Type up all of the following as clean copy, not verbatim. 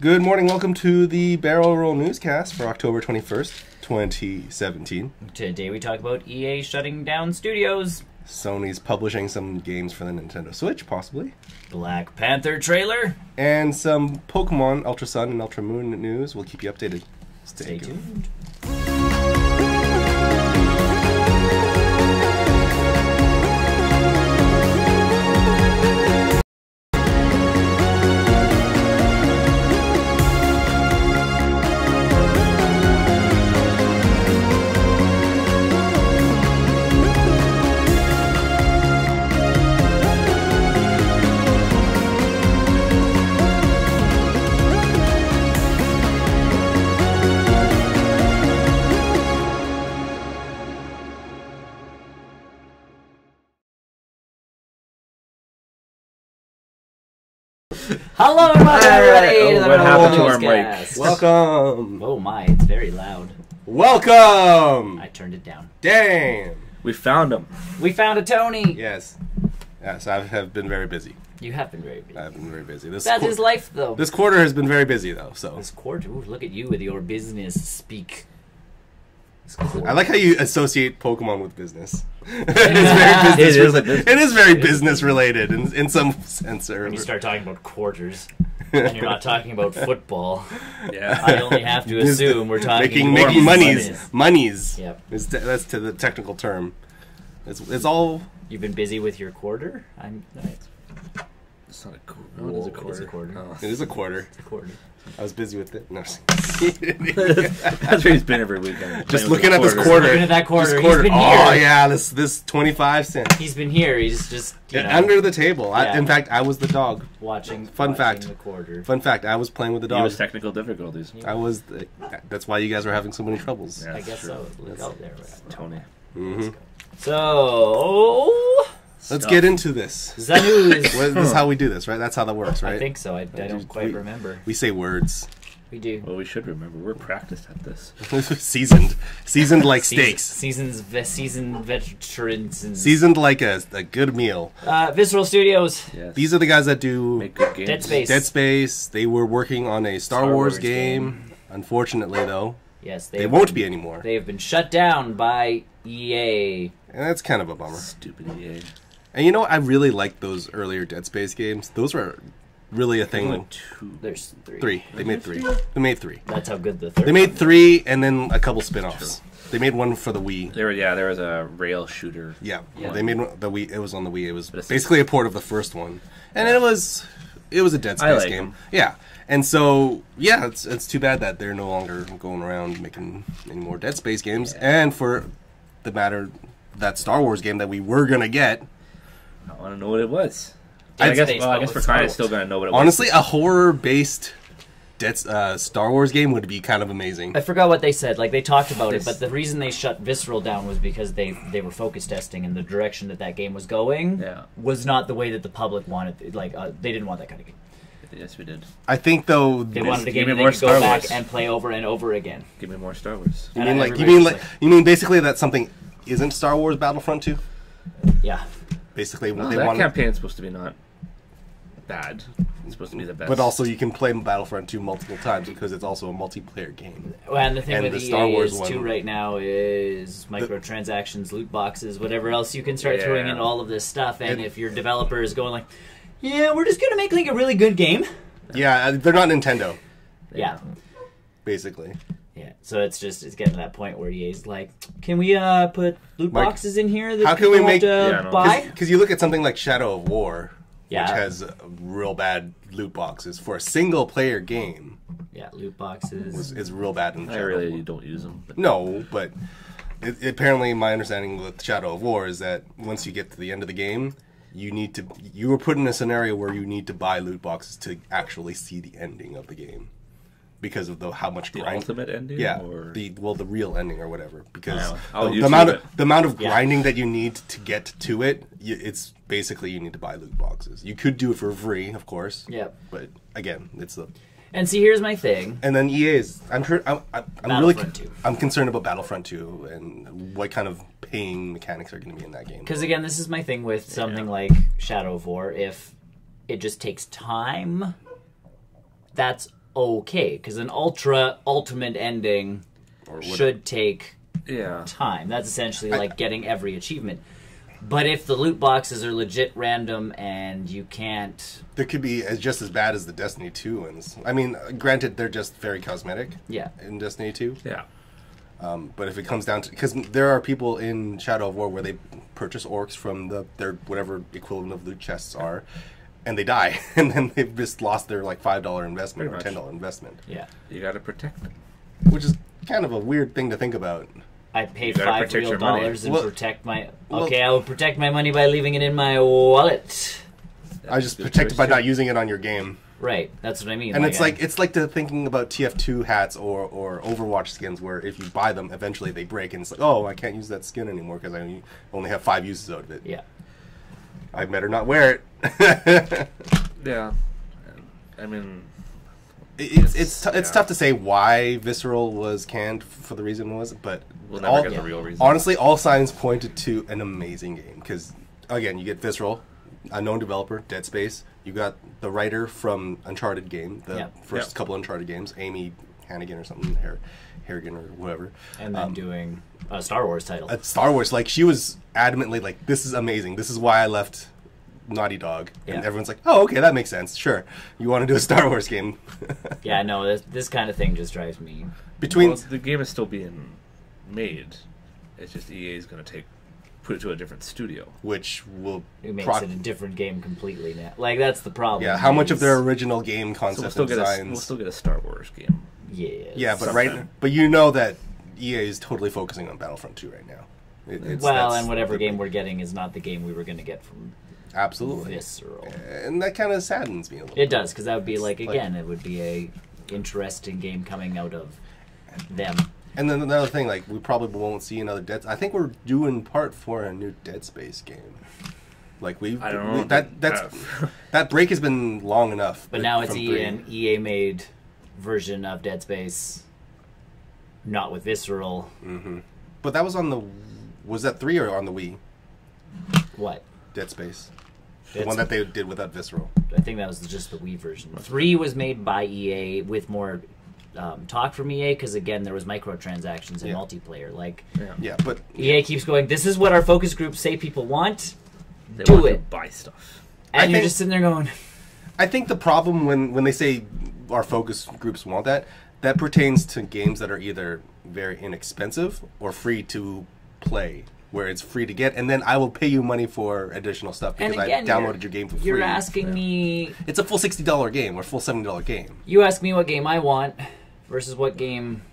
Good morning, welcome to the Bioware NewsCast for October 21st, 2017. Today we talk about EA shutting down studios. Sony's publishing some games for the Nintendo Switch, possibly. Black Panther trailer. And some Pokemon Ultra Sun and Ultra Moon news. We'll keep you updated. Stay tuned. Hello and welcome everybody to the what happened to our NewsCast. Welcome! Oh my, it's very loud. Welcome! I turned it down. Damn! We found him. We found a Tony. Yes. Yes, I have been very busy. You have been very busy. I've been very busy. That's his life, though. This quarter has been very busy, though, so... This quarter? Ooh, look at you with your business speak. I like how you associate Pokemon with business. It is very business related in some sense. When you start talking about quarters, and you're not talking about football, Yeah. I only have to assume we're talking making monies. Yep. That's to the technical term. It's all. You've been busy with your quarter. It's not a quarter. No, it is a quarter. It's a quarter. Oh. It is a quarter. It's a quarter. I was busy with it. No. That's where he's been every weekend. Just looking at this quarter. Looking at that quarter. This quarter. He's been Oh here. yeah, this 25 cents. He's been here. He's just Under the table. Yeah. In fact, I was the dog. watching. Fun fact. The quarter. Fun fact. I was playing with the He dog. was technical difficulties. I was. That's why you guys were having so many troubles. Yeah. I guess true. so. Look out there. Tony. Mm-hmm. So Let's get into this. the news. This is how we do this, right? That's how that works, right? I think so. I don't quite remember. We say words. We do. Well, we should remember. We're practiced at this. Seasoned like steaks. Seasoned veterans. And Seasoned like a good meal. Visceral Studios. Yes. These are the guys that do Make good games. Dead Space. Dead Space. They were working on a Star Wars game. Unfortunately, though, Yes, they won't be anymore. They have been shut down by EA. And that's kind of a bummer. Stupid EA. And you know, I really liked those earlier Dead Space games. Those were really a thing. Only two. There's three. Three. They made three. They made three. That's how good the third. They made three, and then a couple spin-offs. They made one for the Wii. There was a rail shooter. Yeah, Yeah. they made the Wii. It was on the Wii. It was But it's- basically a port of the first one, and it was a Dead Space like game. 'em. Yeah, and so yeah, it's too bad that they're no longer going around making any more Dead Space games. Yeah. And for the matter, that Star Wars game that we were gonna get, I want to know what it was. Dead I guess. Space, Well, I but guess with we're kind Star of still gonna know what it honestly, was. a horror-based Star Wars game would be kind of amazing. I forgot what they said. Like, they talked about it, This- but the reason they shut Visceral down was because they were focus testing, and the direction that game was going Yeah. was not the way that the public wanted. Like, they didn't want that kind of game. Yes, we did. I think though. They wanted a give game me that they more could go Star back Wars. and play over and over again. Give me more Star Wars. You And mean everybody's you mean basically that something isn't Star Wars Battlefront 2? Yeah. Basically, No, they that wanted. campaign is supposed to be not bad. It's supposed to be the best. But also, you can play Battlefront 2 multiple times because it's also a multiplayer game. Well, and the thing And with the EA Star Wars is one- too right now is microtransactions, loot boxes, whatever else you can start throwing in all of this stuff. And if your developer is going like, yeah, we're just gonna make like a really good game. Yeah, they're not Nintendo, Yeah. basically. Yeah, so it's getting to that point where EA's like, can we put loot Mike, boxes in here that how can we people have make- to Yeah, no. buy? Because you look at something like Shadow of War, Yeah. which has real bad loot boxes for a single-player game. Yeah, loot boxes. Is real bad in I Shadow of really War. don't use them. But No, but apparently my understanding with Shadow of War is that once you get to the end of the game, you were put in a scenario where you need to buy loot boxes to actually see the ending of the game because of how much the grind. ultimate ending? Yeah, Or... the real ending or whatever. Because I'll the YouTube amount of Yeah. grinding that you need to get to it, it's basically you need to buy loot boxes. You could do it for free, of course. Yep. But again, it's the And see, here's my thing. and then EA is. I'm really Battlefront 2. I'm concerned about Battlefront 2 and what kind of paying mechanics are going to be in that game. Because again, this is my thing with something like Shadow of War. If it just takes time, that's okay, because an ultimate ending should take time. That's essentially like getting every achievement. But if the loot boxes are legit random and you can't... There could be just as bad as the Destiny 2 ones. I mean, granted, they're just very cosmetic in Destiny 2. Yeah. But if it comes down to... Because there are people in Shadow of War where they purchase orcs from their whatever equivalent of loot chests are, and they die. And then they've just lost their like $5 investment or $10 investment. Yeah. You got to protect them. Which is kind of a weird thing to think about. I pay $5 real and protect my... Okay, I will protect my money by leaving it in my wallet. I just protect it by not using it on your game. Right, that's what I mean. And it's like the thinking about TF2 hats or Overwatch skins, where if you buy them, eventually they break, and it's like, oh, I can't use that skin anymore because I only have 5 uses out of it. Yeah. I better not wear it. Yeah. I mean... It's tough to say why Visceral was canned for the reason it was, but we'll never get the real reason. Honestly, all signs pointed to an amazing game because, again, you get Visceral, a known developer, Dead Space. You got the writer from Uncharted game, the first couple Uncharted games, Amy Hannigan or something, Harrigan or whatever, and then doing a Star Wars title. Star Wars, like she was adamantly like, "This is amazing. This is why I left." Naughty Dog, and everyone's like, "Oh, okay, that makes sense. Sure, you want to do a Star Wars game?" Yeah, no, this kind of thing just drives me. Well, the game is still being made. It's just EA is going to put it to a different studio, which will it makes it a different game completely now. Like that's the problem. Yeah, how much of their original game concept and designs? We'll still get a Star Wars game. Yeah, but you know that EA is totally focusing on Battlefront 2 right now. And whatever game we're getting is not the game we were going to get from. Absolutely. Visceral. And that kind of saddens me a little bit. It does, because that would be again, it would be a interesting game coming out of them. And then another thing, like, we probably won't see another I think we're due in part for a new Dead Space game. Like, that break has been long enough. But now it's an EA-made version of Dead Space, not with Visceral. Mm-hmm. But that was was that 3 or on the Wii? What? Dead Space. The one that they did without Visceral. I think that was just the Wii version. 3 was made by EA with more talk from EA because, again, there was microtransactions and multiplayer. But EA keeps going, this is what our focus groups say people want. They do want it. To buy stuff. And you're just sitting there going... I think the problem when they say our focus groups want that pertains to games that are either very inexpensive or free to play. Where it's free to get, and then I will pay you money for additional stuff because I downloaded your game for free. You're asking me... It's a full $60 game or full $70 game. You ask me what game I want versus what game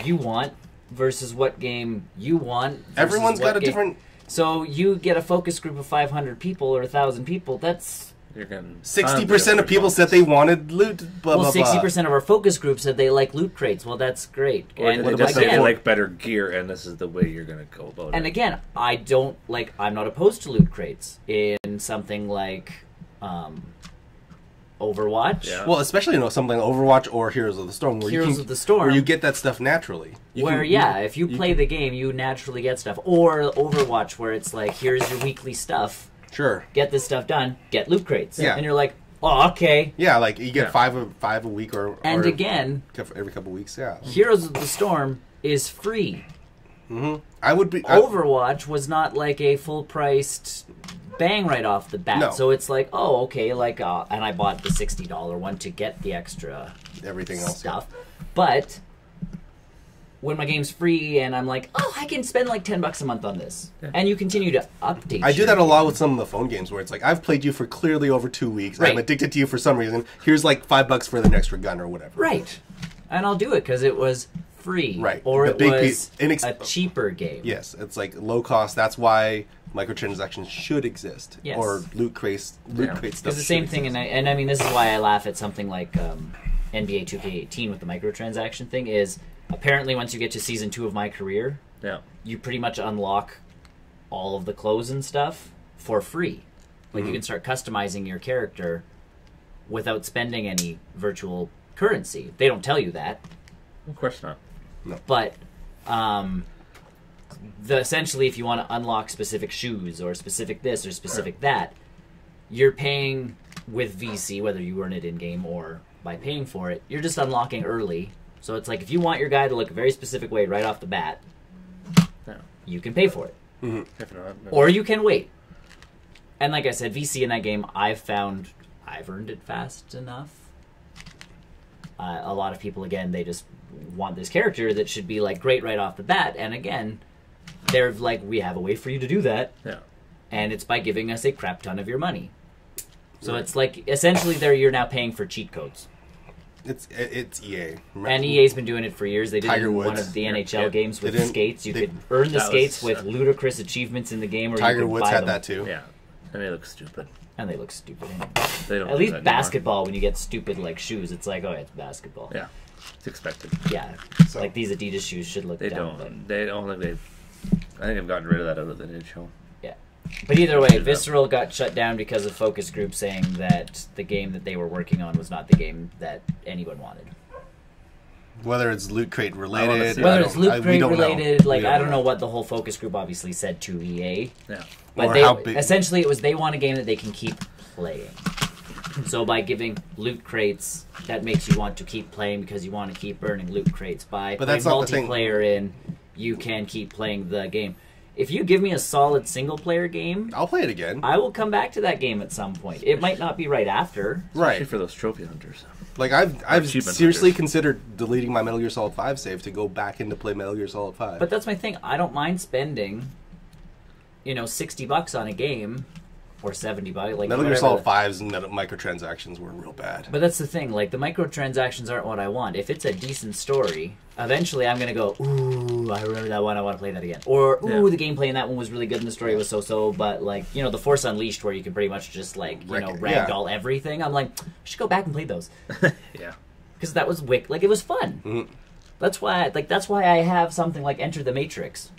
you want versus what game you want. Everyone's got a different... So you get a focus group of 500 people or 1,000 people, that's... You're getting 60% of people said they wanted loot, blah, blah, blah. 60% of our focus group said they like loot crates. Well, that's great. Or they just say they like better gear, and this is the way you're going to go about it. And again, I'm not opposed to loot crates in something like Overwatch. Yeah. Well, especially something like Overwatch or Heroes of the Storm. Where you get that stuff naturally. If you play the game, you naturally get stuff. Or Overwatch, where it's like, here's your weekly stuff. Sure. Get this stuff done. Get loot crates. Yeah. And you're like, oh, okay. Yeah, like you get five a week or again, every couple of weeks. Yeah. Heroes of the Storm is free. Mm-hmm. Overwatch was not like a full priced bang right off the bat. No. So it's like, oh, okay, and I bought the $60 one to get the extra everything else stuff. Yeah. But when my game's free and I'm like, oh, I can spend like $10 a month on this. Yeah. And you continue to update. I do that a lot with some of the phone games where it's like, I've played you for clearly over 2 weeks. Right. I'm addicted to you for some reason. Here's like $5 for the extra gun or whatever. Right. And I'll do it because it was free. Right. Or it was a cheaper game. Yes. It's like low cost. That's why microtransactions should exist. Yes. Or loot crate stuff. It's the same thing. And I mean, this is why I laugh at something like NBA 2K18 with the microtransaction thing is, apparently, once you get to Season 2 of My Career, you pretty much unlock all of the clothes and stuff for free. Like, you can start customizing your character without spending any virtual currency. They don't tell you that. Of course not. No. But, essentially, if you want to unlock specific shoes or specific this or specific that, you're paying with VC, whether you earn it in-game or by paying for it, you're just unlocking early. So it's like if you want your guy to look a very specific way right off the bat, you can pay for it. Or you can wait. And like I said, VC in that game, I've earned it fast enough. A lot of people, again, they just want this character that should be like great right off the bat. And again, they're like, we have a way for you to do that. Yeah. And it's by giving us a crap ton of your money. So it's like, essentially, you're now paying for cheat codes. It's EA. Remember? And EA's been doing it for years. They did Tiger it in one Woods. of the NHL games with skates. You could earn the That skates was- with ludicrous achievements in the game. Or Tiger you could Woods buy had them. that too. Yeah. And they look stupid. And they look stupid. They don't At do least that anymore. basketball, when you get stupid like shoes, it's like, oh, it's basketball. Yeah. It's expected. Yeah. So- Like these Adidas shoes should look They dumb. don't. They don't think they've. I think they've gotten rid of that out of the NHL. Yeah. But either way, Visceral got shut down because of focus group saying that the game that they were working on was not the game that anyone wanted. Whether it's Loot Crate wanna related, see- Whether it's Loot Crate related, like, I don't know know what the whole focus group obviously said to EA. Yeah. But Or they, how big- essentially, it was they want a game that they can keep playing. So by giving loot crates, that makes you want to keep playing because you want to keep earning loot crates. By But putting that's not the thing. multiplayer in, you can keep playing the game. If you give me a solid single-player game, I'll play it again. I will come back to that game at some point. It might not be right after. Especially Right. for those trophy hunters. Like I've achievement seriously hunters. considered deleting my Metal Gear Solid 5 save to go back into play Metal Gear Solid 5. But that's my thing. I don't mind spending, $60 on a game, or $70. Like Metal Gear whatever Solid the- 5's microtransactions were real bad. But that's the thing, like, the microtransactions aren't what I want. If it's a decent story, eventually I'm going to go, ooh, I remember that one, I want to play that again. Or, ooh, Yeah. the gameplay in that one was really good and the story was so-so, but, like, the Force Unleashed where you can pretty much just, like, Wreck it, ragdoll everything, I'm like, I should go back and play those. Yeah. Because that was, it was fun. Mhm. That's why I have something like Enter the Matrix.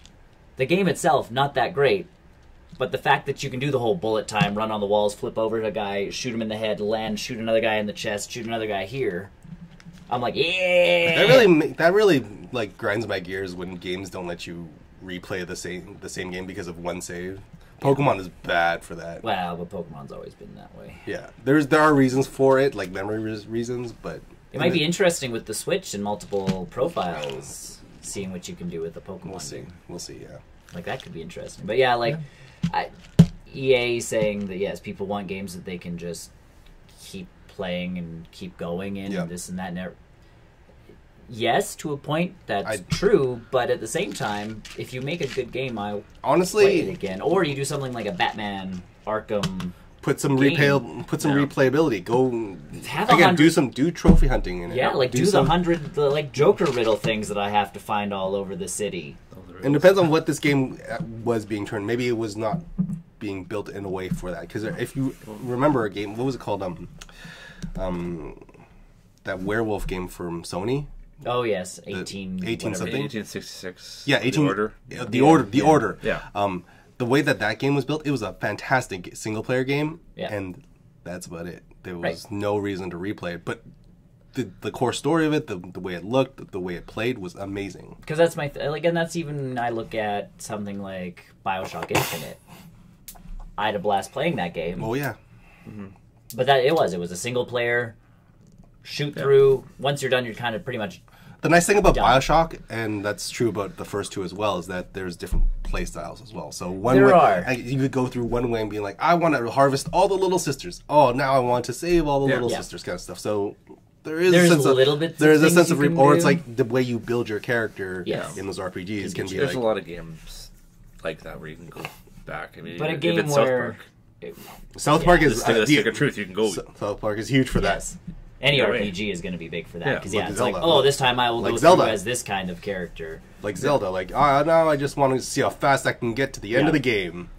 The game itself, not that great. But the fact that you can do the whole bullet time, run on the walls, flip over to a guy, shoot him in the head, land, shoot another guy in the chest, shoot another guy here, I'm like, yeah. That really like grinds my gears when games don't let you replay the same game because of one save. Pokemon is bad for that. Well, but Pokemon's always been that way. Yeah, there are reasons for it, like memory reasons, but It might be interesting with the Switch and multiple profiles, seeing what you can do with the Pokemon. We'll see. game. We'll see. Yeah. Like, that could be interesting. But yeah, like, EA saying that, yes, people want games that they can just keep playing and keep going in, Yeah. and this and that. And yes, to a point, that's I- true, but at the same time, if you make a good game, I'll play it Honestly, again. Or you do something like a Batman Arkham. put some Game. replayability. Go Have a again. hundred- Do trophy hunting in it. Yeah, like do the 100 like Joker riddle things that I have to find all over the city. It depends on what this game was being turned. Maybe it was not being built in a way for that. Because if you remember a game, what was it called? That werewolf game from Sony. Oh yes, 18 18 whatever. something. 1866. Yeah, 18. The Order. The Order. Yeah. The way that game was built, it was a fantastic single player game, Yeah. and that's about it. There was Right. no reason to replay it, but the core story of it, the way it looked, the way it played was amazing. Because that's my and that's even I look at something like BioShock Infinite. I had a blast playing that game, Oh yeah, but it was a single player shoot through. Once you're done, you're kind of pretty much the nice thing about Done. BioShock, and that's true about the first two as well, is that there's different play styles as well. So There way, are. you could go through one way and be like, I want to harvest all the little sisters. Oh, now I want to save all the Yeah. little Yeah. sisters, kind of stuff. So there's There's a sense little of bits of there's a things sense you of can or it's do. like the way you build your character Yes. in those RPGs can be There's like a lot of games like that where you can go back. I mean, but a if game it's South where Park, South Park the is stick of truth, you can go. South Park is huge for that. yes. Any Either way. RPG is going to be big for that Yeah, because like it's Zelda. like, oh, this time I will Like go Zelda. through as this kind of character. Like Zelda, like now I just want to see how fast I can get to the end Yeah. of the game,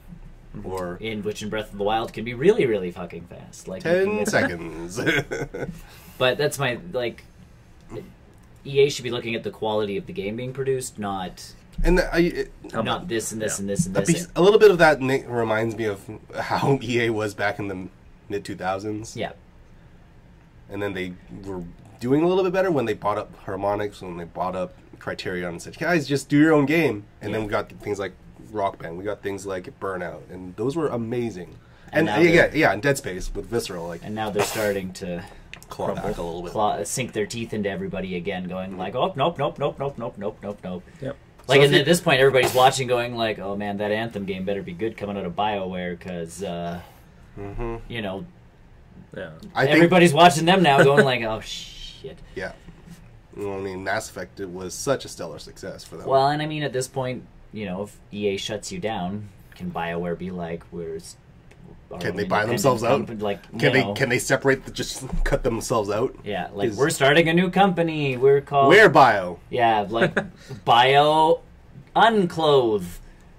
or In Breath of the Wild can be really, really fucking fast. Like you can 10 get- seconds. But that's my like. EA should be looking at the quality of the game being produced, not And not this and this yeah. and this and a, this. piece, a little bit of that reminds me of how EA was back in the mid 2000s. Yeah, And then they were doing a little bit better when they bought up Harmonix, when they bought up Criterion and said, guys, just do your own game. And then Yeah. we got things like Rock Band, we got things like Burnout, and those were amazing. And And now yeah, and Dead Space with Visceral, like and now they're starting to claw back a little bit. Sink their teeth into everybody again, going like, oh, nope. Yep. Like, and at this point, everybody's watching, going like, "Oh man, that Anthem game better be good coming out of Bioware," because you know, everybody's watching them now, going like, "Oh shit." Yeah. Well, I mean, Mass Effect, it was such a stellar success for them. Well, and I mean, at this point, you know, if EA shuts you down, can Bioware be like, "Where's?" Can they buy themselves out? Like, can they separate? Just cut themselves out? Yeah, like we're starting a new company. We're called Bio. Yeah, like Bio Unclothe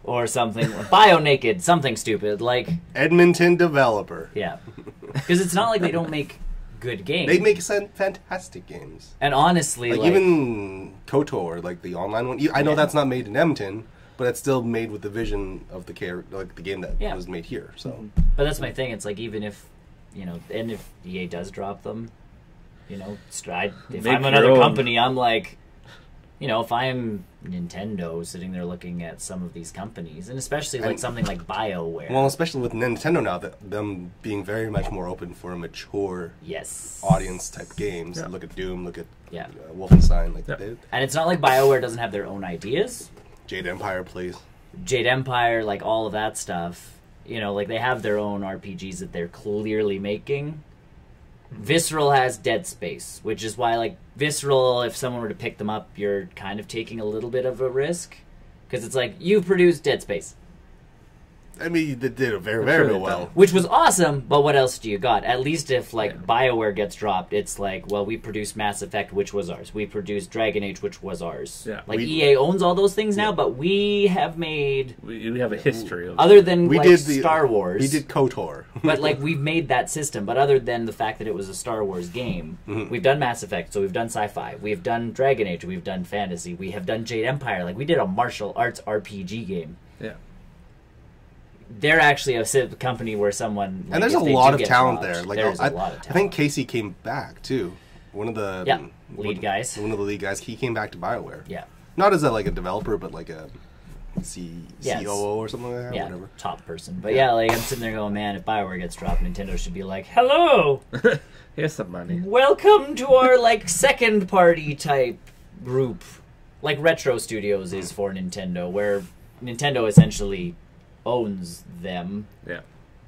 or something. Bio Naked, something stupid like Edmonton developer. Yeah, because it's not like they don't make good games. They make fantastic games. And honestly, like even KOTOR, like the online one. I know that's not made in Edmonton. But it's still made with the vision of the game that was made here. So, but that's my thing. It's like even if, you know, and if EA does drop them, you know, if I'm another company, I'm like, you know, if I'm Nintendo sitting there looking at some of these companies, and especially like something like BioWare. Well, especially with Nintendo now, that them being very much more open for mature audience type games. Yeah. Look at Doom. Look at Wolfenstein. Like and it's not like BioWare doesn't have their own ideas. Jade Empire, please. Jade Empire, like all of that stuff. You know, like they have their own RPGs that they're clearly making. Visceral has Dead Space, which is why, like, Visceral, if someone were to pick them up, you're kind of taking a little bit of a risk. Because it's like, you produced Dead Space. I mean, they did it very, very well. Which was awesome, but what else do you got? At least if, like, BioWare gets dropped, it's like, well, we produced Mass Effect, which was ours. We produced Dragon Age, which was ours. Yeah. Like, EA owns all those things now, but we have made... We have a history of... Other than, Star Wars. We did KOTOR. But, like, we've made that system. But other than the fact that it was a Star Wars game, we've done Mass Effect, so we've done sci-fi. We've done Dragon Age, we've done fantasy. We have done Jade Empire. Like, we did a martial arts RPG game. Yeah. They're actually a company where someone... Like, and there's a lot of talent there. Like, there's a lot of talent. I think Casey came back, too. One of the... lead guys. One of the lead guys. He came back to BioWare. Yeah. Not as a developer, but like a COO or something like that. Yeah, whatever. Top person. But like, I'm sitting there going, man, if BioWare gets dropped, Nintendo should be like, hello! Here's some money. Welcome to our, like, second-party type group. Like Retro Studios is for Nintendo, where Nintendo essentially... owns them. Yeah.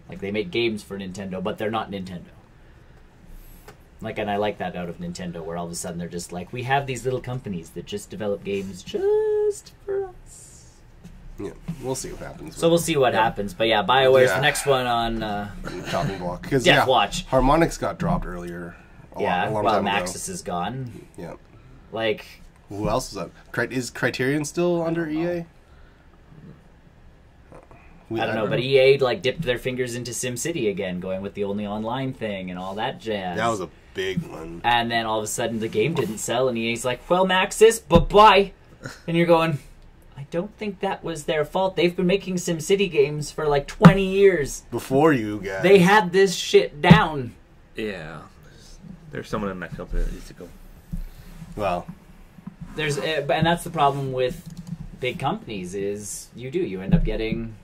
Like, they make games for Nintendo, but they're not Nintendo. Like, and I like that out of Nintendo, where all of a sudden they're just like, we have these little companies that just develop games just for us. Yeah, we'll see what happens. So we'll see what happens. But yeah, BioWare's the next one on chopping block. Because Death Watch. Harmonix got dropped earlier. A long time Maxis is gone. Yeah. Like, who else is that? Is Criterion still under EA? I don't know, but EA like dipped their fingers into SimCity again, going with the only online thing and all that jazz. That was a big one. And then all of a sudden the game didn't sell, and EA's like, well, Maxis, bye-bye. And you're going, I don't think that was their fault. They've been making SimCity games for like 20 years. Before you guys. They had this shit down. Yeah. There's someone in that company that needs to go. Well. And that's the problem with big companies is you end up getting...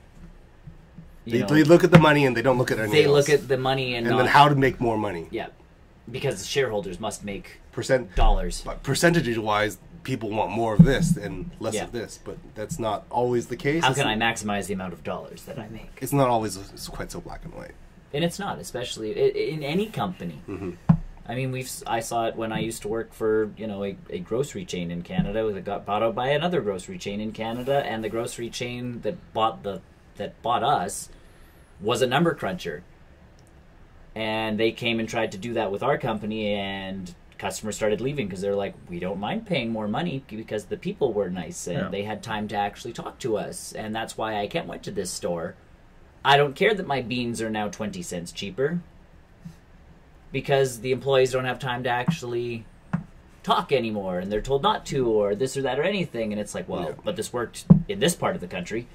They look at the money and they don't look at anything else. They look at the money and then how to make more money. Yeah, because shareholders must make dollars. But percentage-wise, people want more of this and less of this. But that's not always the case. How can I maximize the amount of dollars that I make? It's not always quite so black and white. And it's not, especially in any company. Mm-hmm. I mean, I saw it when I used to work for a grocery chain in Canada that got bought out by another grocery chain in Canada, and the grocery chain that bought us was a number cruncher, and they came and tried to do that with our company, and customers started leaving because they're like, we don't mind paying more money because the people were nice and they had time to actually talk to us, and that's why I went to this store. I don't care that my beans are now 20 cents cheaper because the employees don't have time to actually talk anymore, and they're told not to, or this or that or anything, and it's like, well, but this worked in this part of the country.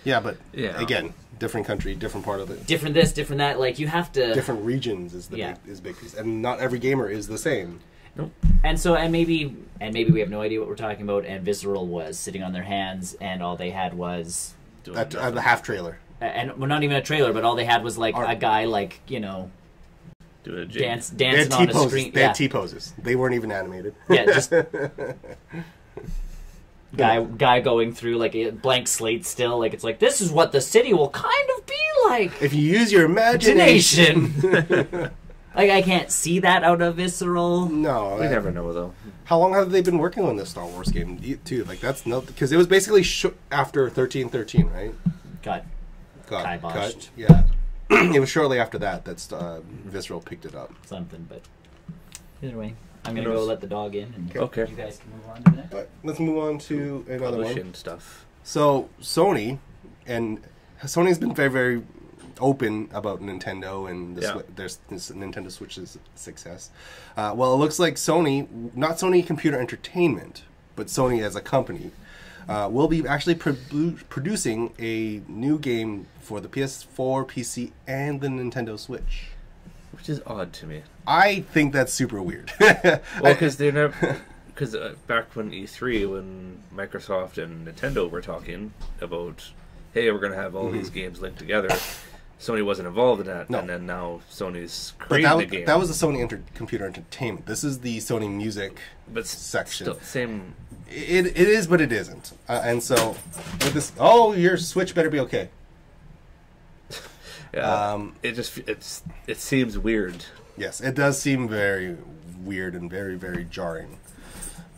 Yeah, but again, different country, different part of it. Different this, different that. Like, you have to... Different regions is big piece. And not every gamer is the same. Nope. And so, and maybe we have no idea what we're talking about, and Visceral was sitting on their hands, and all they had was... the half trailer. And, well, not even a trailer, but all they had was, like, a guy, like, Do a jig. dancing on a screen. They had T-poses. They weren't even animated. Yeah, just guy going through like a blank slate still. Like it's like, this is what the city will kind of be like. If you use your imagination. Like, I can't see that out of Visceral. No. We never know, though. How long have they been working on this Star Wars game, too? Like, that's no... Because it was basically after 1313, right? Got kiboshed. Yeah. It was shortly after that Visceral picked it up. Something, but... Either way, I'm going to go let the dog in, and okay. You guys can move on to the next. Right, let's move on to another one. Stuff. So, Sony's been very, very open about Nintendo and there's this Nintendo Switch's success. Well, it looks like Sony, not Sony Computer Entertainment, but Sony as a company, will be actually producing a new game for the PS4, PC, and the Nintendo Switch. Which is odd to me. I think that's super weird. Well, because they're never... Because back when E3, when Microsoft and Nintendo were talking about, hey, we're going to have all these games linked together, Sony wasn't involved in that, and then now Sony's creating the game. That was the Sony Computer Entertainment. This is the Sony Music section. Still, same. It is, but it isn't. And so with this, your Switch better be okay. Yeah, it seems weird. Yes, it does seem very weird and very, very jarring.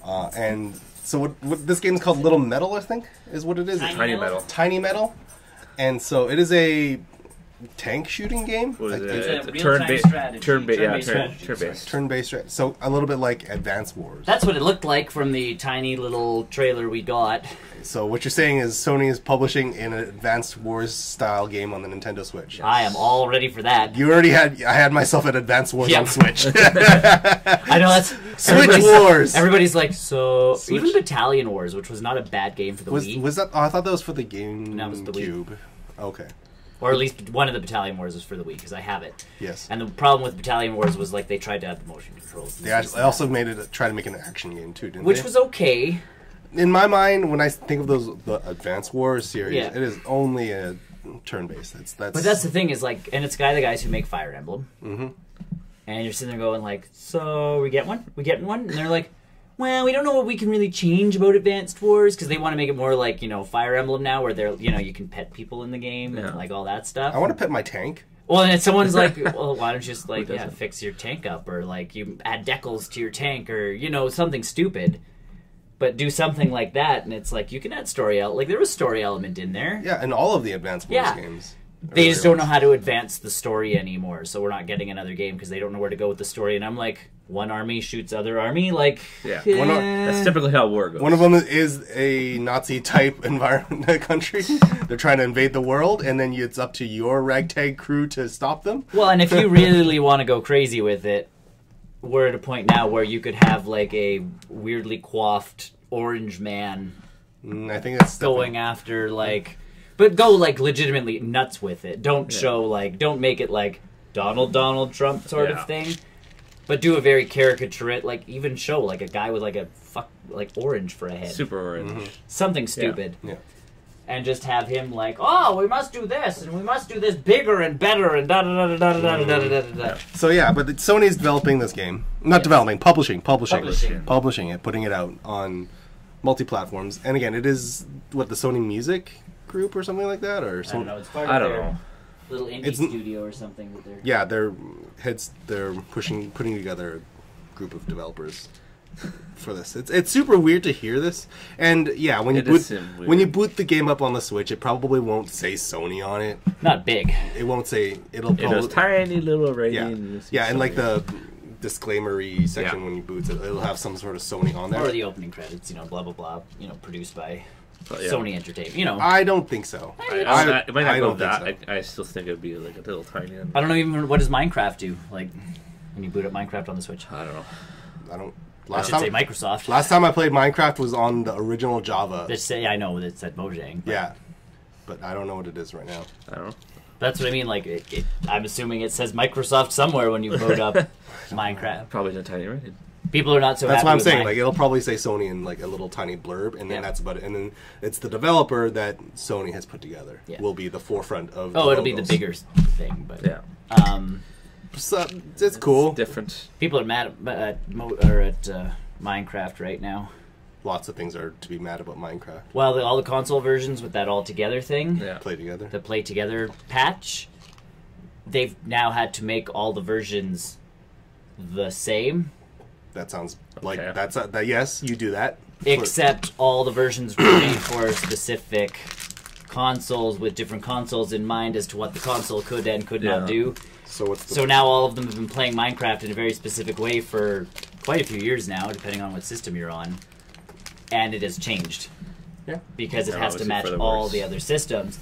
And so what this game is called Little Metal, I think, is what it is. Tiny Metal. Tiny Metal. And so it is a tank shooting game. What is it? It's a turn-based. Turn-based. Turn-based strategy. So a little bit like Advance Wars. That's what it looked like from the tiny little trailer we got. So what you're saying is Sony is publishing an Advance Wars style game on the Nintendo Switch. I am all ready for that. I had myself at Advance Wars on Switch. I know that's Switch Wars. Everybody's like, so even Battalion Wars, which was not a bad game for the Wii. Was that? Oh, I thought that was for the GameCube. That was the Wii. Okay. Or at least one of the Battalion Wars was for the Wii, because I have it. Yes. And the problem with Battalion Wars was like they tried to add the motion controls. They also try to make an action game too, didn't Which they? was okay. In my mind, when I think of the Advance Wars series, it is only a turn-based. But that's the thing is like, and it's the guys who make Fire Emblem. Mm-hmm. And you're sitting there going like, so we get one? We getting one? And they're like, well, we don't know what we can really change about Advanced Wars, because they want to make it more like, Fire Emblem now, where they're, you can pet people in the game and like all that stuff. I want to pet my tank. Well, and someone's like, well, why don't you just like fix your tank up, or like you add decals to your tank, or something stupid. But do something like that, and it's like you can add story like there was story element in there. Yeah, in all of the Advance Wars games. They just don't know how to advance the story anymore, so we're not getting another game because they don't know where to go with the story. And I'm like, one army shoots other army, like that's typically how war goes. One of them is a Nazi type environment country. They're trying to invade the world, and then it's up to your ragtag crew to stop them. Well, and if you really want to go crazy with it, we're at a point now where you could have like a weirdly coiffed orange man. I think that's going after like. But go, like, legitimately nuts with it. Don't show, like, don't make it, like, Donald Trump sort of thing. But do a very caricature, like, even show, like, a guy with, like, orange for a head. Super orange. Mm-hmm. Something stupid. Yeah. And just have him, like, oh, we must do this, and we must do this bigger and better, and da-da-da-da-da-da-da-da-da-da. So, yeah, but Sony's developing this game. Not developing, publishing it, putting it out on multi-platforms. And, again, it is, the Sony Music group or something like that, or I don't know. It's part of their little indie studio or something that they're they're putting together a group of developers for this. It's super weird to hear this, and when you boot the game up on the Switch, it probably won't say Sony on it. Not big. It won't say. It'll probably tiny little rating. And like the disclaimer-y section when you boot it, it'll have some sort of Sony on there, or the opening credits. Blah blah blah. Produced by Sony Entertainment. I don't think so. It might not go that. I still think it'd be like a little tiny. I don't know even what does Minecraft do. Like when you boot up Minecraft on the Switch. I don't know. I should say Microsoft. Last time I played Minecraft was on the original Java. I know that it said Mojang. But I don't know what it is right now. I don't know. That's what I mean. Like I'm assuming it says Microsoft somewhere when you boot up Minecraft. Probably not tiny, right? People are not so. That's what I'm saying. Like it'll probably say Sony in like a little tiny blurb, and then that's about it. And then it's the developer that Sony has put together will be the forefront of. It'll be the bigger thing, but it's cool. It's different. People are mad at Minecraft right now. Lots of things are to be mad about Minecraft. Well, all the console versions with that all together thing, Play together. the play together patch, they've now had to make all the versions the same. That sounds like that's that. Yes, you do that. Except all the versions were made for specific consoles with different consoles in mind as to what the console could and could not do. So now all of them have been playing Minecraft in a very specific way for quite a few years now, depending on what system you're on. And it has changed. Yeah. Because it has to match all the other systems.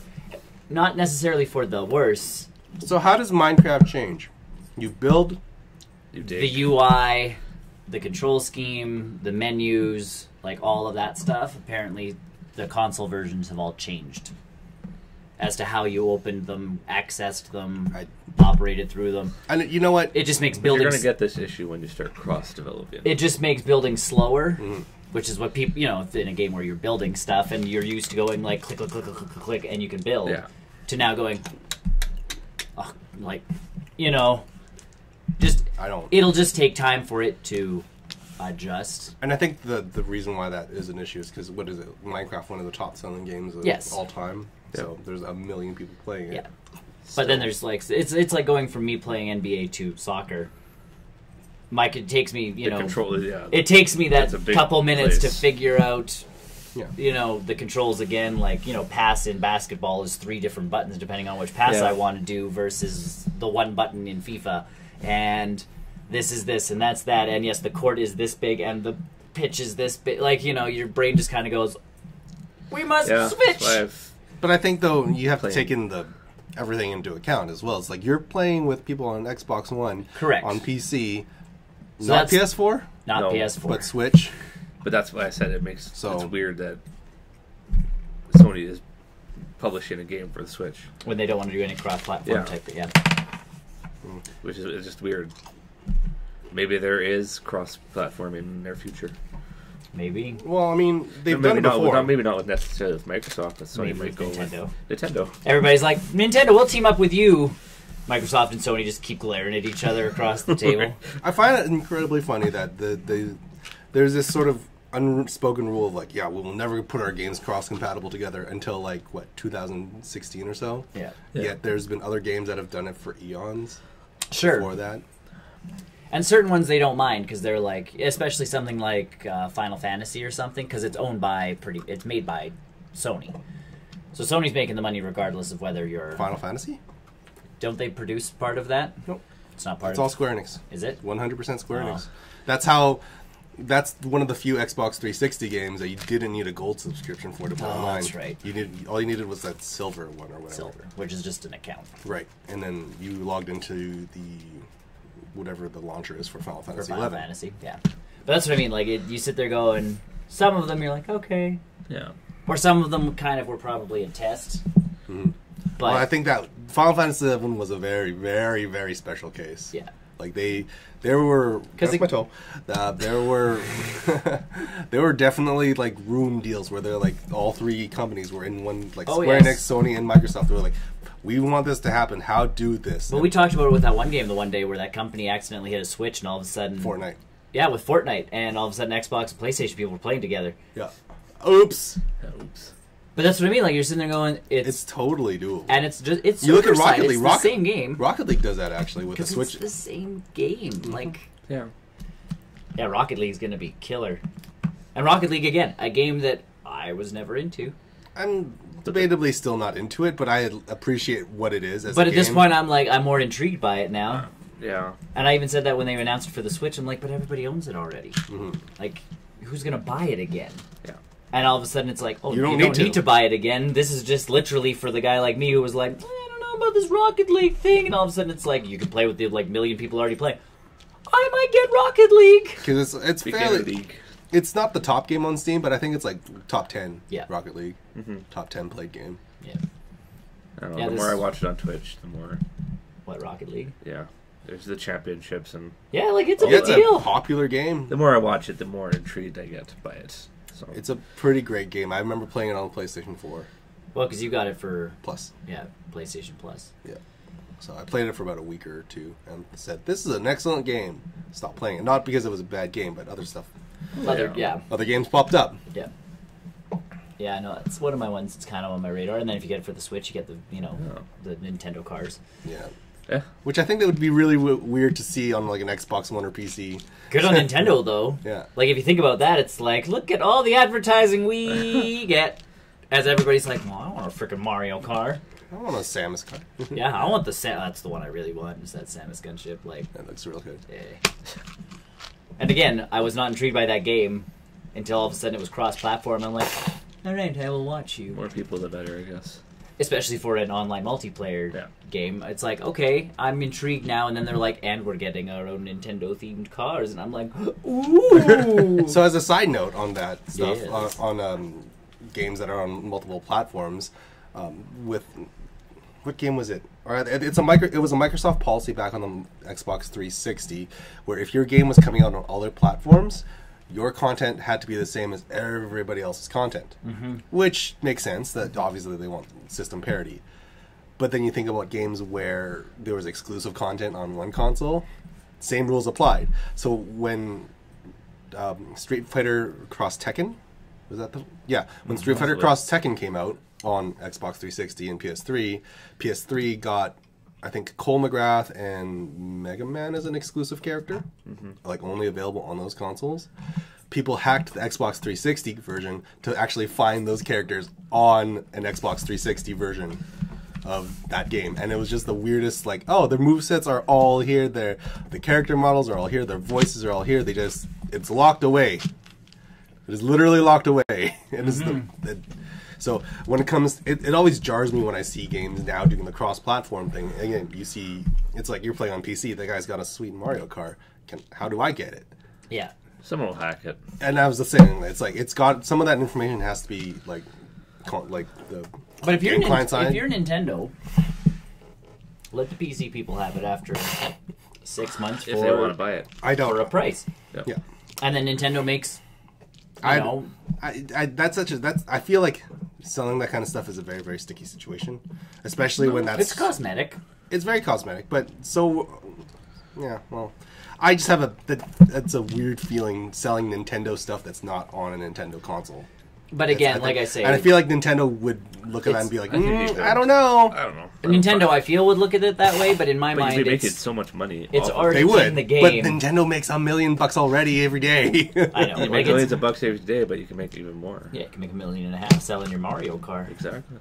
Not necessarily for the worse. So how does Minecraft change? You build, you dig. The UI, the control scheme, the menus, like all of that stuff. Apparently, the console versions have all changed as to how you opened them, accessed them, operated through them. And you know what? It just makes building. You're going to get this issue when you start cross-developing. It just makes building slower, which is what people, in a game where you're building stuff and you're used to going like click, click, click, click, click, click, and you can build, to now going, just it'll just take time for it to adjust. And I think the reason why that is an issue is because what is it? Minecraft, one of the top selling games of all time. So there's 1 million people playing it. Yeah. But then there's like it's like going from me playing NBA to soccer. Mike, it takes me it takes me that couple minutes to figure out the controls again. Like pass in basketball is 3 different buttons depending on which pass I want to do versus the one button in FIFA. And this is this and that's that. And yes, the court is this big and the pitch is this big. Like your brain just kind of goes, we must switch. But I think though you have to take in everything into account as well. It's like you're playing with people on Xbox One, correct? On PC, so not PS4, not PS4, but Switch. But that's why I said it's weird that Sony is publishing a game for the Switch when they don't want to do any cross-platform type thing. Which is just weird. Maybe there is cross-platform in their future. Maybe. Well, I mean, they've done it before. Maybe not necessarily with Microsoft, but Sony might go Nintendo. With Nintendo. Everybody's like, Nintendo, we'll team up with you. Microsoft and Sony just keep glaring at each other across the table. I find it incredibly funny that there's this sort of unspoken rule of like, we will never put our games cross-compatible together until 2016 or so. Yeah. Yet there's been other games that have done it for eons. Sure. Before that. And certain ones they don't mind because they're like, especially something like Final Fantasy or something, because it's owned by it's made by Sony. So Sony's making the money regardless of whether you're Final Fantasy. Don't they produce part of that? Nope. It's not part. It's all Square Enix. Is it 100% Square Enix? That's one of the few Xbox 360 games that you didn't need a gold subscription for to play online. That's right. All you needed was that silver one or whatever. Silver, which is just an account. Right, and then you logged into whatever the launcher is for Final Fantasy. For Final Fantasy, yeah. But that's what I mean. Like, you sit there going, some of them you're like, okay, or some of them kind of were probably a test. Mm-hmm. But I think that Final Fantasy VII was a very, very, very special case. Yeah. Like there were there were there were definitely like room deals where they're like all 3 companies were in one, like Square Enix, Sony, and Microsoft. They were like, we want this to happen. How do this? Well, we talked about it with that one game the one day where that company accidentally hit a switch and all of a sudden Fortnite. Yeah, with Fortnite, and all of a sudden Xbox and PlayStation people were playing together. Yeah. Oops. But that's what I mean. Like, you're sitting there going, it's totally doable, and it's you look at Rocket League. It's the same game. Rocket League does that actually with the Switch. It's the same game. Mm-hmm. Like, yeah, Rocket League's gonna be killer. And Rocket League again, a game that I was never into. I'm debatably still not into it, but I appreciate what it is. But at this point, I'm more intrigued by it now. Yeah. And I even said that when they announced it for the Switch. I'm like, but everybody owns it already. Mm-hmm. Like, who's gonna buy it again? Yeah. And all of a sudden it's like, oh, you don't need to buy it again. This is just literally for the guy like me who was like, I don't know about this Rocket League thing. And all of a sudden it's like, you can play with the million people already playing. I might get Rocket League. Because it's fairly... It's not the top game on Steam, but I think it's like top 10 Rocket League. Mm-hmm. Top 10 played game. Yeah. I don't know, the more I watch it on Twitch, the more... What, Rocket League? Yeah. There's the championships and... Yeah, like, it's a big deal. It's a popular game. The more I watch it, the more intrigued I get by it. So. It's a pretty great game. I remember playing it on PlayStation 4. Well, because you got it for... Plus. Yeah, PlayStation Plus. Yeah. So I played it for about a week or two and said, "This is an excellent game." Stopped playing it, not because it was a bad game, but other stuff. Other games popped up. Yeah. Yeah, no, it's one of my ones. It's kind of on my radar. And then if you get it for the Switch, you get the the Nintendo cars. Yeah. Which I think that would be really weird to see on like an Xbox One or PC. Good on Nintendo though. Yeah. Like if you think about that, it's like, look at all the advertising we get. As everybody's like, well, I want a freaking Mario car. I want a Samus car. Yeah, I want the that's the one I really want. Is that Samus gunship? Like that looks real good. Yeah. And again, I was not intrigued by that game until all of a sudden it was cross-platform. I'm like, all right, I will watch you. More people, the better, I guess. Especially for an online multiplayer game. It's like, okay, I'm intrigued now. And then they're like, and we're getting our own Nintendo-themed cars. And I'm like, ooh. So as a side note on that stuff, Yes. on games that are on multiple platforms, with... What game was it? It was a Microsoft policy back on the Xbox 360, where if your game was coming out on other platforms, your content had to be the same as everybody else's content. Mm-hmm. Which makes sense, that obviously they want system parity. But then you think about games where there was exclusive content on one console, same rules applied. So when Street Fighter Cross Tekken, was that when Street Fighter Cross Tekken came out on Xbox 360 and PS3 got, I think, Cole McGrath and Mega Man as an exclusive character, like only available on those consoles. People hacked the Xbox 360 version to actually find those characters on an Xbox 360 version of that game, and it was just the weirdest. Like, oh, their movesets are all here, the character models are all here, their voices are all here. It's locked away. It is literally locked away. It is so when it comes, it always jars me when I see games now doing the cross-platform thing. Again, you see, it's like you're playing on PC. The guy's got a sweet Mario car. How do I get it? Yeah. Someone will hack it. And I was just saying, it's like it's got some of that information has to be like the. But if you're Nintendo, let the PC people have it after 6 months if they want to buy it. I don't for a price. Yep. Yeah. And then Nintendo makes. I feel like selling that kind of stuff is a very, very sticky situation, especially when it's cosmetic. It's very cosmetic, but well, I just have that's a weird feeling selling Nintendo stuff that's not on a Nintendo console. But again, like I say, and I feel like Nintendo would look at that and be like, I don't know. Nintendo, I feel, would look at it that way, but in my mind, they'd be making so much money. It's already in the game. But Nintendo makes $1 million already every day. I know. You make millions of bucks every day, but you can make even more. Yeah, you can make $1.5 million selling your Mario car. Exactly.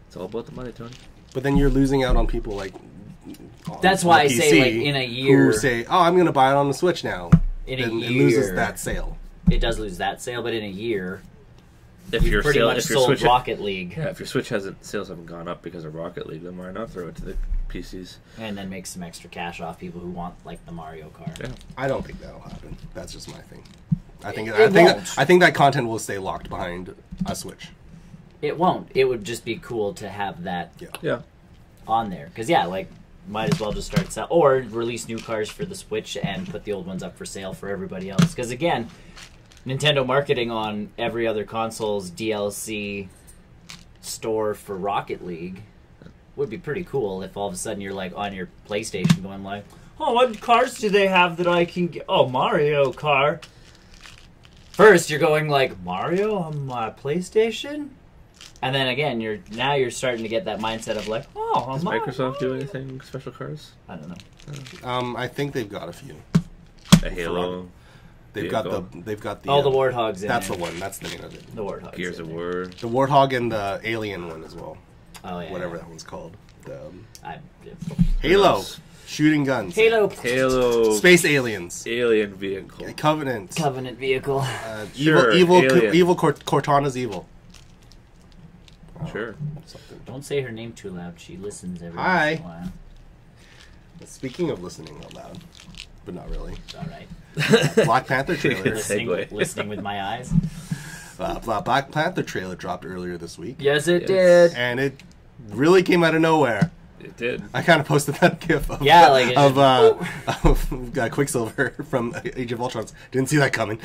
It's all about the money, Tony. But then you're losing out on people like. That's why I say, like, in a year, who say, "Oh, I'm going to buy it on the Switch now." In a year, it loses that sale. It does lose that sale, but in a year. If your pretty much sold Rocket League. Yeah, if your Switch sales haven't gone up because of Rocket League, then why not throw it to the PCs? And then make some extra cash off people who want like the Mario Kart. Yeah. I don't think that'll happen. That's just my thing. I think that content will stay locked behind a Switch. It won't. It would just be cool to have that on there. Because might as well just start sell or release new cars for the Switch and put the old ones up for sale for everybody else. Because again, Nintendo marketing on every other console's DLC store for Rocket League would be pretty cool if all of a sudden you're like on your PlayStation going like, oh, what cars do they have that I can get? Oh, Mario car. First you're going like, Mario on my PlayStation? And then again, you're starting to get that mindset of like, oh, does Microsoft do anything special cars? I don't know. I think they've got a few. A Halo. They've got the the Warthogs in that's there. the one. That's the name of it. The Warthogs. Gears of War. The Warthog and the Alien one as well. Oh yeah. Whatever that one's called. Halo. Shooting guns. Halo. Space aliens. Alien vehicle. Covenant vehicle. Evil Cortana's evil. Sure. Something. Don't say her name too loud. She listens every Hi. once in a while. Speaking of listening out loud, but not really. All right. Black Panther trailer. listening with my eyes. Black Panther trailer dropped earlier this week. Yes, it did. And it really came out of nowhere. It did. I kind of posted that gif of, of Quicksilver from Age of Ultron. Didn't see that coming.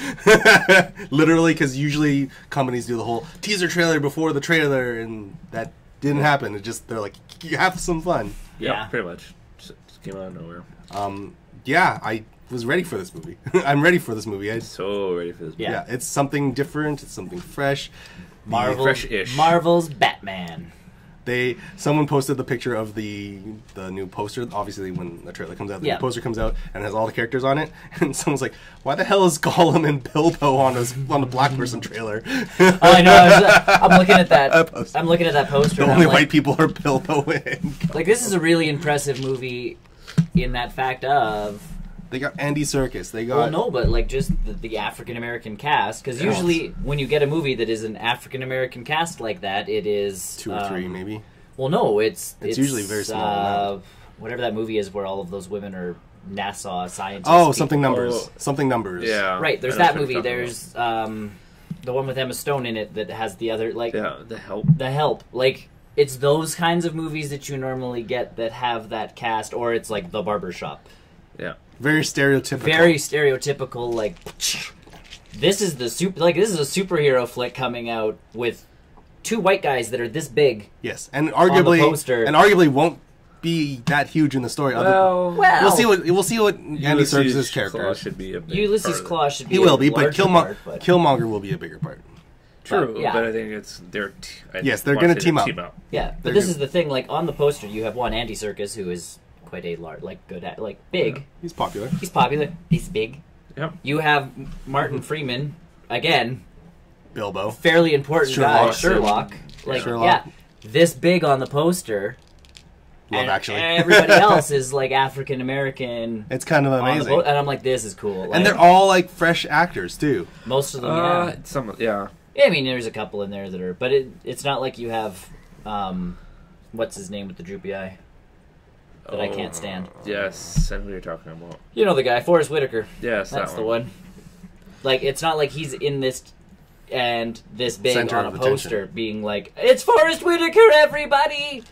Literally, because usually companies do the whole teaser trailer before the trailer, and that didn't happen. They're like, you have some fun. Yeah, pretty much. Just came out of nowhere. Yeah, I was ready for this movie. I'm ready for this movie. So ready for this movie. Yeah, it's something different. It's something fresh. Fresh-ish. Marvel's Batman. Someone posted the picture of the new poster. Obviously, when the trailer comes out, the new poster comes out and has all the characters on it. And someone's like, "Why the hell is Gollum and Bilbo on the Black Person trailer?" Oh, I know. I'm looking at that. I'm looking at that poster. The only white people are Bilbo and Gollum. Like, this is a really impressive movie in that fact of. They got Andy Serkis. They got. Well, no, but like just the African American cast, because usually when you get a movie that is an African American cast like that, it is 2 or 3 maybe. Well, no, it's usually very small. Whatever that movie is, where all of those women are NASA scientists. Oh, something numbers. Something numbers. Yeah, right. There's that movie. There's the one with Emma Stone in it that has the other The Help. The Help. Like, it's those kinds of movies that you normally get that have that cast, or it's like The Barbershop. Yeah. Very stereotypical. Like, this is a superhero flick coming out with 2 white guys that are this big. Yes, and arguably won't be that huge in the story. Well, we'll see what Andy Serkis' character should be. Ulysses Claw should be. He will be, but Killmonger Killmonger will be a bigger part. True, but I think they're going to team up. Yeah, but this is the thing. Like, on the poster, you have one Andy Serkis who is quite a large, good at, big. Yeah, he's popular. He's big. Yeah. You have Martin Freeman again. Bilbo, fairly important guy. Sherlock. Yeah, this big on the poster. Actually, everybody else is like African American. It's kind of amazing, and I'm like, this is cool. And they're all like fresh actors too. Most of them, yeah. I mean, there's a couple in there that are, but it's not like you have, what's his name with the droopy eye that I can't stand. Yes, I know who you're talking about. You know the guy, Forrest Whitaker. Yes, that's the one. Like, it's not like he's in this and this big Center on a poster being like, it's Forrest Whitaker, everybody!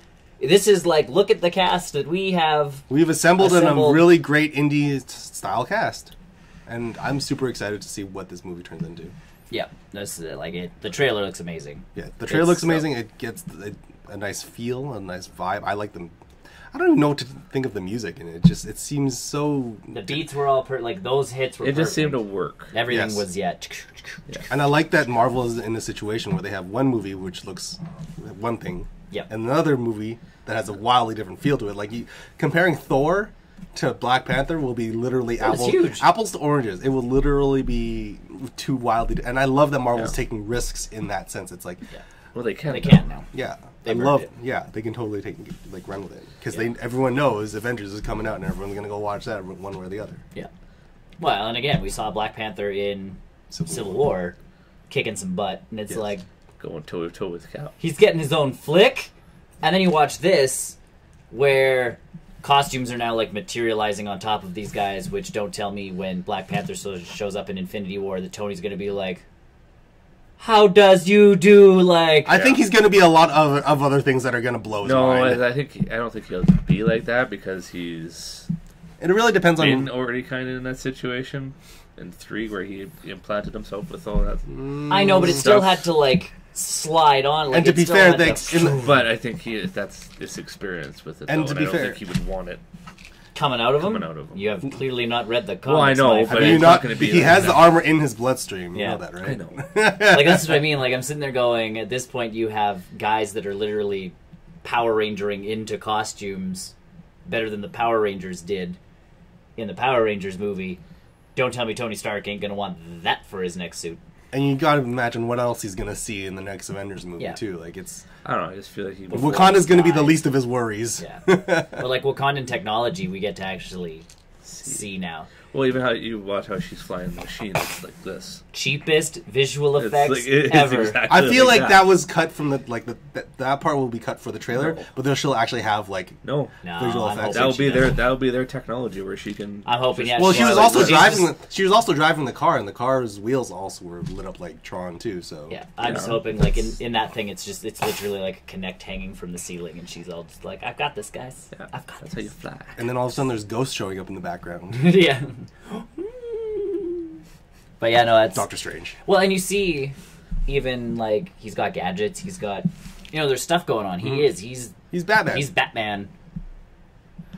This is like, look at the cast that we have. We've assembled a really great indie-style cast. And I'm super excited to see what this movie turns into. Yeah, this is the trailer looks amazing. Yeah, the trailer looks amazing. It gets a nice feel, a nice vibe. I like them. I don't even know what to think of the music in it. It seems so. The beats were all like those hits were. It just seemed to work. Everything was And I like that Marvel is in a situation where they have one movie which looks one thing, and another movie that has a wildly different feel to it. Like comparing Thor to Black Panther will be literally apples to oranges. It will literally be too wildly. And I love that Marvel's taking risks in that sense. It's like, well, they can. They can now. Yeah, they can totally run with it because everyone knows Avengers is coming out and everyone's gonna go watch that one way or the other. Yeah. Well, and again, we saw Black Panther in Civil War kicking some butt, and it's like going toe to toe with Cap. He's getting his own flick, and then you watch this where costumes are now like materializing on top of these guys, which don't tell me when Black Panther shows up in Infinity War that Tony's going to be like, how does you do like... I think he's going to be a lot of other things that are going to blow his mind. No, I don't think he'll be like that because he's... It really depends on... already kind of in that situation in 3 where he implanted himself with all that I know, but it still had to like slide on. Like, and to be fair, but I think that's this experience with it. And to be fair, I don't think he would want it coming out of him. You have clearly not read the comics. Well, I know, but it's not going to be. He has the armor in his bloodstream. You know that, right? I know. Like, that's what I mean. Like, I'm sitting there going, at this point, you have guys that are literally Power Rangering into costumes better than the Power Rangers did in the Power Rangers movie. Don't tell me Tony Stark ain't going to want that for his next suit. And you got to imagine what else he's going to see in the next Avengers movie, too. Like, it's... I don't know, I just feel like Wakanda's going to be the least of his worries. Yeah. But, like, Wakandan technology, we get to actually see now. Well, even how you watch how she's flying the machine, it's like this. Cheapest visual effects ever. Exactly I feel like that was cut from that part will be cut for the trailer, but she'll actually have visual effects. That'll be their technology where she can. I'm hoping. Well, she was also driving. She was also driving the car, and the car's wheels also were lit up like Tron too. So yeah, I'm just hoping like in that thing, it's literally like a Kinect hanging from the ceiling, and she's all just like, "I've got this, guys. Yeah, I've got this." That's how you fly. And then all of a sudden, there's ghosts showing up in the background. Yeah. But yeah, no, that's Doctor Strange. Well, and you see, even like he's got gadgets. He's got, there's stuff going on. He's Batman. He's Batman.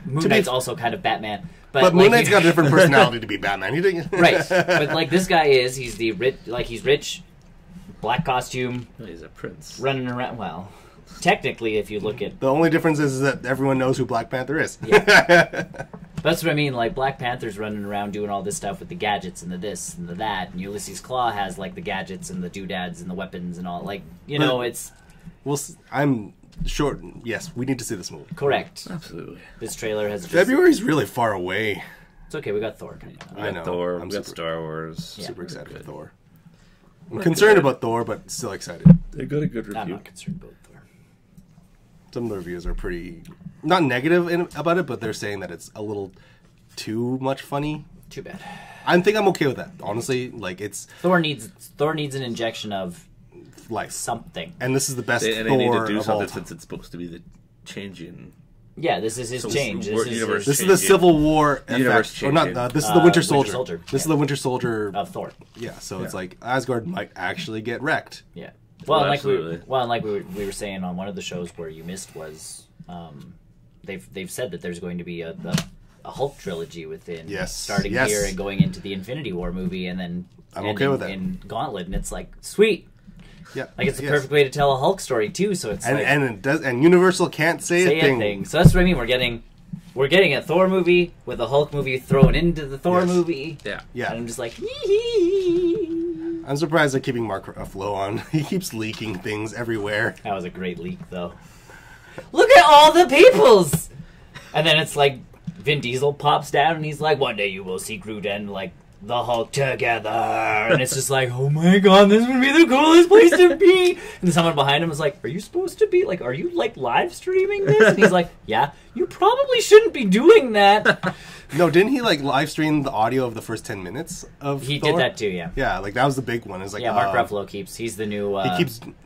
Moon Knight's also kind of Batman. But Moon Knight's got a different personality to be Batman. He didn't... Right. But, like, this guy he's rich, black costume. He's a prince. Running around, well, technically, if you look at... The only difference is that everyone knows who Black Panther is. Yeah. That's what I mean, like, Black Panther's running around doing all this stuff with the gadgets and the this and the that, and Ulysses Claw has, like, the gadgets and the doodads and the weapons and all, like, you know, it's... Well, I'm... Short. Yes, we need to see this movie. Correct. Absolutely. This trailer has... February's really far away. It's okay, we got Thor coming out. We got Thor, we got Star Wars. Yeah. Super excited for Thor. I'm concerned about Thor, but still excited. They got a good review. I'm not concerned about Thor. Some of the reviews are pretty... Not negative about it, but they're saying that it's a little too much funny. Too bad. I think I'm okay with that. Honestly, like, it's... Thor needs an injection of... life. Something. And this is the best Thor they need to do of all something time. since it's supposed to be the changing. Yeah, this is his change. This is the Civil War effect. Or not, this is the Winter Soldier. This is the Winter Soldier of Thor. Yeah, so it's like Asgard might actually get wrecked. Yeah. Well, like absolutely. we were saying on one of the shows where you missed was they've said that there's going to be a Hulk trilogy within starting here and going into the Infinity War movie and then I'm okay with that. In Gauntlet, and it's like sweet. Yeah, like it's the perfect way to tell a Hulk story too. So it's and Universal can't say a thing. So that's what I mean. We're getting a Thor movie with a Hulk movie thrown into the Thor movie. Yeah. And I'm just like, I'm surprised they're keeping Mark Ruffalo on. He keeps leaking things everywhere. That was a great leak, though. Look at all the peoples! And then it's like Vin Diesel pops down and he's like, one day you will see Groot and like the Hulk together. And it's just like, oh my god, this would be the coolest place to be. And someone behind him is like, are you supposed to be like, are you like live streaming this? And he's like, yeah, you probably shouldn't be doing that. No, didn't he like live stream the audio of the first 10 minutes of He Thor? did that too, yeah. Yeah, like that was the big one. It's like Mark Ruffalo he's the new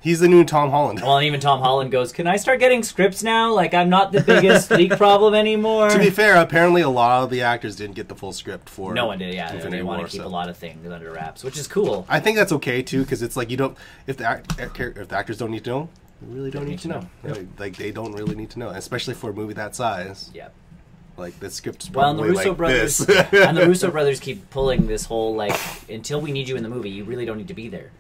he's the new Tom Holland. Well, and even Tom Holland goes, can I start getting scripts now? Like I'm not the biggest leak problem anymore. To be fair, apparently a lot of the actors didn't get the full script for No one did, yeah. Infinity They want War, to keep a lot of things under wraps, which is cool. I think that's okay too, because it's like you don't if the actors don't need to know, they really don't need to know. Yep. Like they don't really need to know, especially for a movie that size. Yeah. Like the script's Well, and the probably Russo like brothers this. and the Russo brothers keep pulling this whole like until we need you in the movie, you really don't need to be there,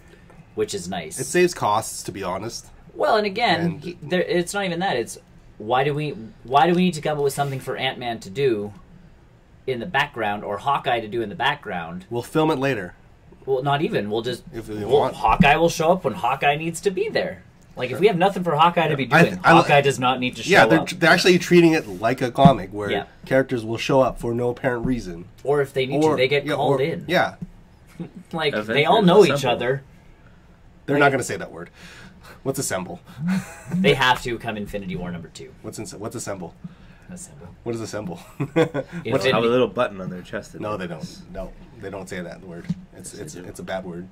which is nice. It saves costs, to be honest. Well, and again, it's not even that. It's why do we need to come up with something for Ant-Man to do in the background or Hawkeye to do in the background? We'll film it later. Well, not even. We'll just want. Hawkeye will show up when Hawkeye needs to be there. Like, if we have nothing for Hawkeye to be doing, Hawkeye does not need to show up. They're actually treating it like a comic where characters will show up for no apparent reason. Or if they need to, they get called in. Yeah. Like, they all know each other. They're not going to say that word. What's assemble? They have to come Infinity War #2. What's assemble? Assemble. What is assemble? What's have a little button on their chest? No, they don't. No, they don't say that word. It's a bad word.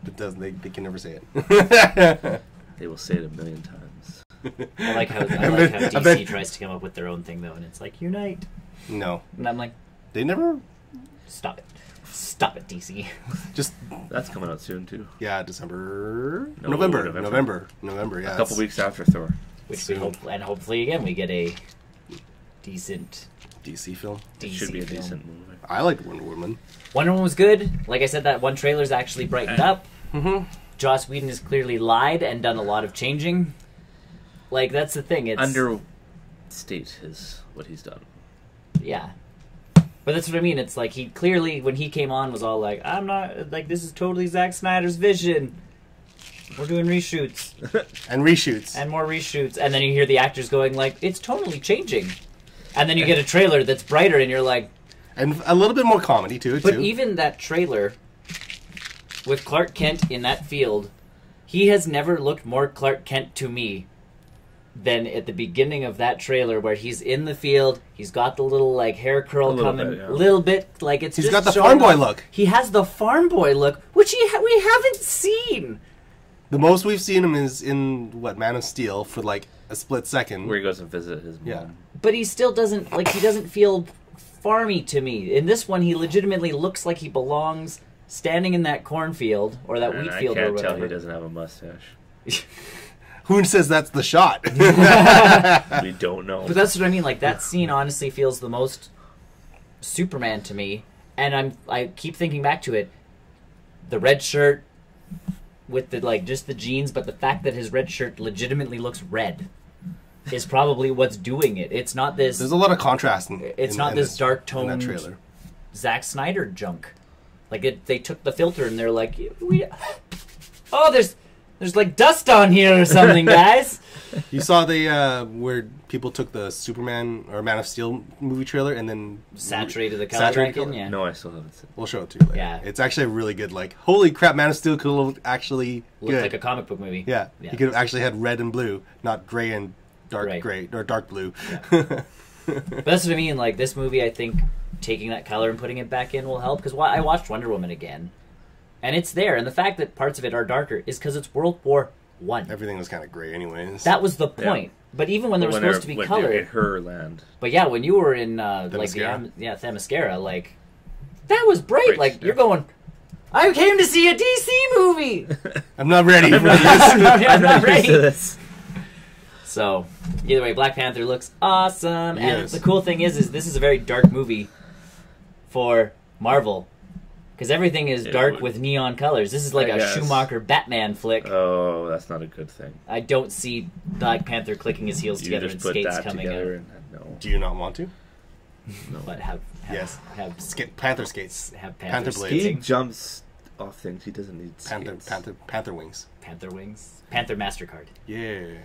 It doesn't. They can never say it. They will say it 1,000,000 times. I like how DC tries to come up with their own thing, though, and it's like, unite. No. And I'm like... They never... Stop it. Stop it, DC. Just... That's coming out soon, too. Yeah, November, yeah. A couple weeks after Thor. Which we hope... And hopefully, again, we get a decent... DC film? It should be a decent movie. I liked Wonder Woman. Wonder Woman was good. Like I said, that one trailer's actually brightened up. Mm-hmm. Joss Whedon has clearly lied and done a lot of changing. Like, that's the thing. It's understate what he's done. Yeah. But that's what I mean. It's like he clearly, when he came on, was all like, I'm not, like, this is totally Zack Snyder's vision. We're doing reshoots. And reshoots. And more reshoots. And then you hear the actors going like, it's totally changing. And then you get a trailer that's brighter and you're like... And a little bit more comedy, too. But even that trailer... with Clark Kent in that field, he has never looked more Clark Kent to me than at the beginning of that trailer where he's in the field, he's got the little like hair curl coming, a little bit, like it's he's got the farm boy look. He has the farm boy look, which we haven't seen. The most we've seen him is in, Man of Steel for like a split second. Where he goes and visit his mom. Yeah. But he still doesn't, like, he doesn't feel farmy to me. In this one, he legitimately looks like he belongs... standing in that cornfield or that wheat field or whatever. I can't tell he doesn't have a mustache. Who says that's the shot? We don't know. But that's what I mean. Like, that scene honestly feels the most Superman to me, and I keep thinking back to it. The red shirt with the just the jeans, but the fact that his red shirt legitimately looks red is probably what's doing it. It's not this. There's a lot of contrast. It's not this dark toned trailer. Zack Snyder junk. Like they took the filter and they're like, there's like dust on here or something, guys. You saw the where people took the Superman or Man of Steel movie trailer and then saturated the color back in? Yeah. No, I still haven't seen it. We'll show it to you later. Yeah. It's actually a really good, holy crap, Man of Steel could have actually looked like a comic book movie. Yeah. He could have actually had red and blue, not gray and dark gray, or dark blue. Yeah. But that's what I mean. Like, this movie, I think taking that color and putting it back in will help, because I watched Wonder Woman again, and it's there, and the fact that parts of it are darker is because it's World War I. Everything was kind of gray anyways. That was the point. Yeah. But even when there was supposed to be color in her land. But yeah, when you were in Themyscira, like, that was bright. You're going, I came to see a DC movie. I'm not ready for this. I'm not ready for this. So, either way, Black Panther looks awesome. And the cool thing is this is a very dark movie for Marvel. Because everything is dark with neon colors. This is like a Schumacher Batman flick. Oh, that's not a good thing. I don't see Black Panther clicking his heels together and skates coming out. No. Do you not want to? No. But have Panther skates. Have Panther blades. He jumps off things. He doesn't need skates. Panther wings. Panther wings. Panther MasterCard. Yeah.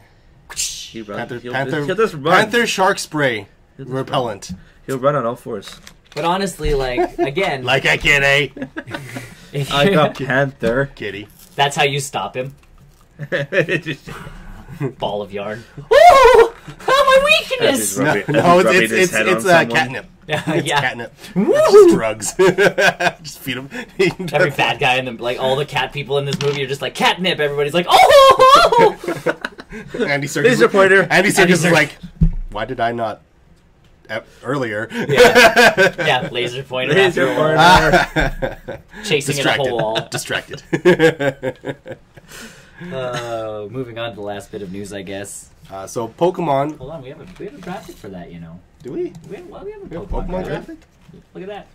Panther Panther shark spray repellent. He'll run on all fours. But honestly, again... like a kitty. I got Panther. Kitty. That's how you stop him. Ball of yarn. Oh! My weakness! It's catnip. It's catnip. Just drugs. Just feed him. Every fat guy in all the cat people in this movie are just like, catnip. Everybody's like, oh! Andy Serkis. Laser pointer. Andy Serkis is like, why did I not... earlier. Yeah, laser pointer. Chasing it up a wall. Distracted. Moving on to the last bit of news, I guess. So Pokemon. Hold on, we have a graphic for that, you know. Do we? We have a Pokemon graphic. Look at that.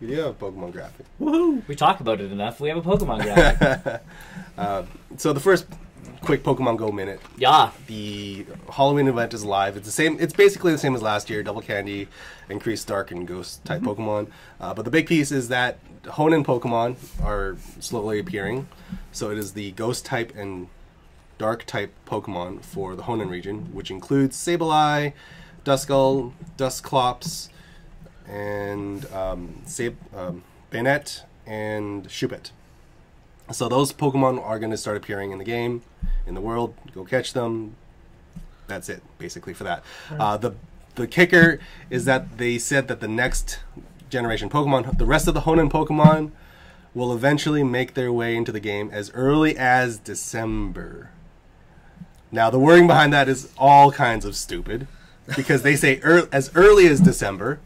You do have a Pokemon graphic. Woohoo! We talk about it enough. We have a Pokemon graphic. So the first quick Pokemon Go minute. Yeah. The Halloween event is live. It's the same. It's basically the same as last year. Double Candy, increased Dark and Ghost type Pokemon. But the big piece is that Hoenn Pokemon are slowly appearing. So it is the Ghost type and Dark type Pokemon for the Hoenn region, which includes Sableye, Duskull, Dusclops, and Banette and Shuppet. So those Pokemon are going to start appearing in the game, in the world. Go catch them. That's it, basically, for that. The kicker is that they said that the next generation Pokemon, the rest of the Hoenn Pokemon, will eventually make their way into the game as early as December. Now, the wording behind that is all kinds of stupid, because they say as early as December,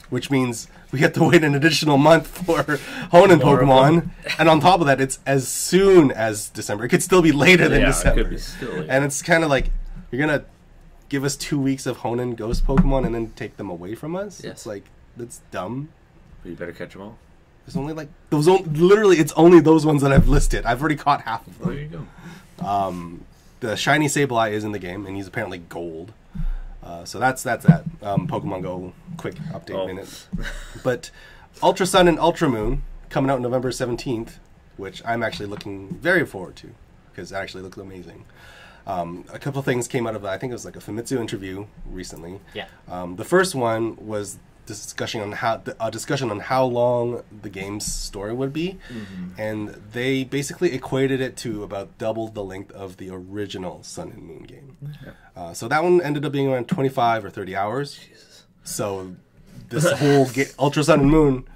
which means we have to wait an additional month for Hoenn Pokemon, and on top of that, it's as soon as December. It could still be later than December. It could be still later. And it's kind of like, you're going to give us 2 weeks of Hoenn Ghost Pokemon and then take them away from us? Yes. It's like, that's dumb. But you better catch them all. There's only literally, it's only those ones that I've listed. I've already caught half of them. There you go. The shiny Sableye is in the game, and he's apparently gold. So that's that. Pokemon Go quick update minute. But Ultra Sun and Ultra Moon coming out November 17th, which I'm actually looking very forward to, because it actually looks amazing. A couple of things came out of, I think it was like a Famitsu interview recently. Yeah. The first one was a discussion on how long the game's story would be, and they basically equated it to about double the length of the original Sun and Moon game. So that one ended up being around 25 or 30 hours. Jesus. So this whole Ultra Sun and Moon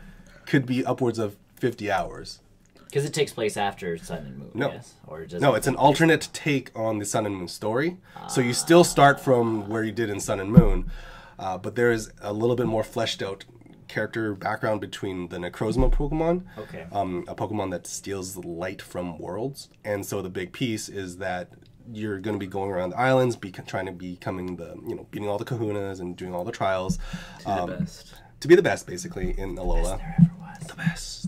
could be upwards of 50 hours. Because it takes place after Sun and Moon, yes? Or just no, it's an alternate take on the Sun and Moon story. So you still start from where you did in Sun and Moon, but there is a little bit more fleshed out character background between the Necrozma Pokemon, a Pokemon that steals light from worlds. And so the big piece is that you're going to be going around the islands, trying to becoming beating all the kahunas and doing all the trials. To be the best, basically, in Alola. Best there ever was. The best.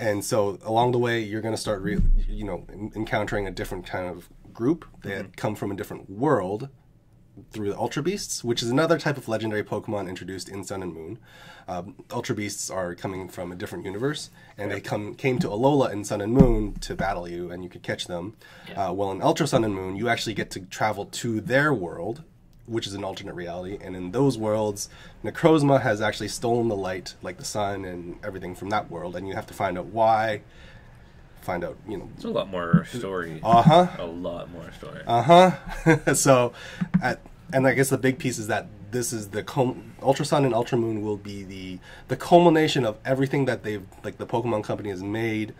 And so along the way, you're going to start, encountering a different kind of group that come from a different world through the Ultra Beasts, which is another type of legendary Pokemon introduced in Sun and Moon. Ultra Beasts are coming from a different universe, and they came to Alola in Sun and Moon to battle you, and you could catch them. Yeah. Well, in Ultra Sun and Moon, you actually get to travel to their world, which is an alternate reality, and in those worlds, Necrozma has actually stolen the light, like the sun and everything from that world, and you have to find out why. It's a lot more story. A lot more story. So, and I guess the big piece is that this is the Ultra Sun and Ultra Moon will be the culmination of everything that the Pokemon Company has made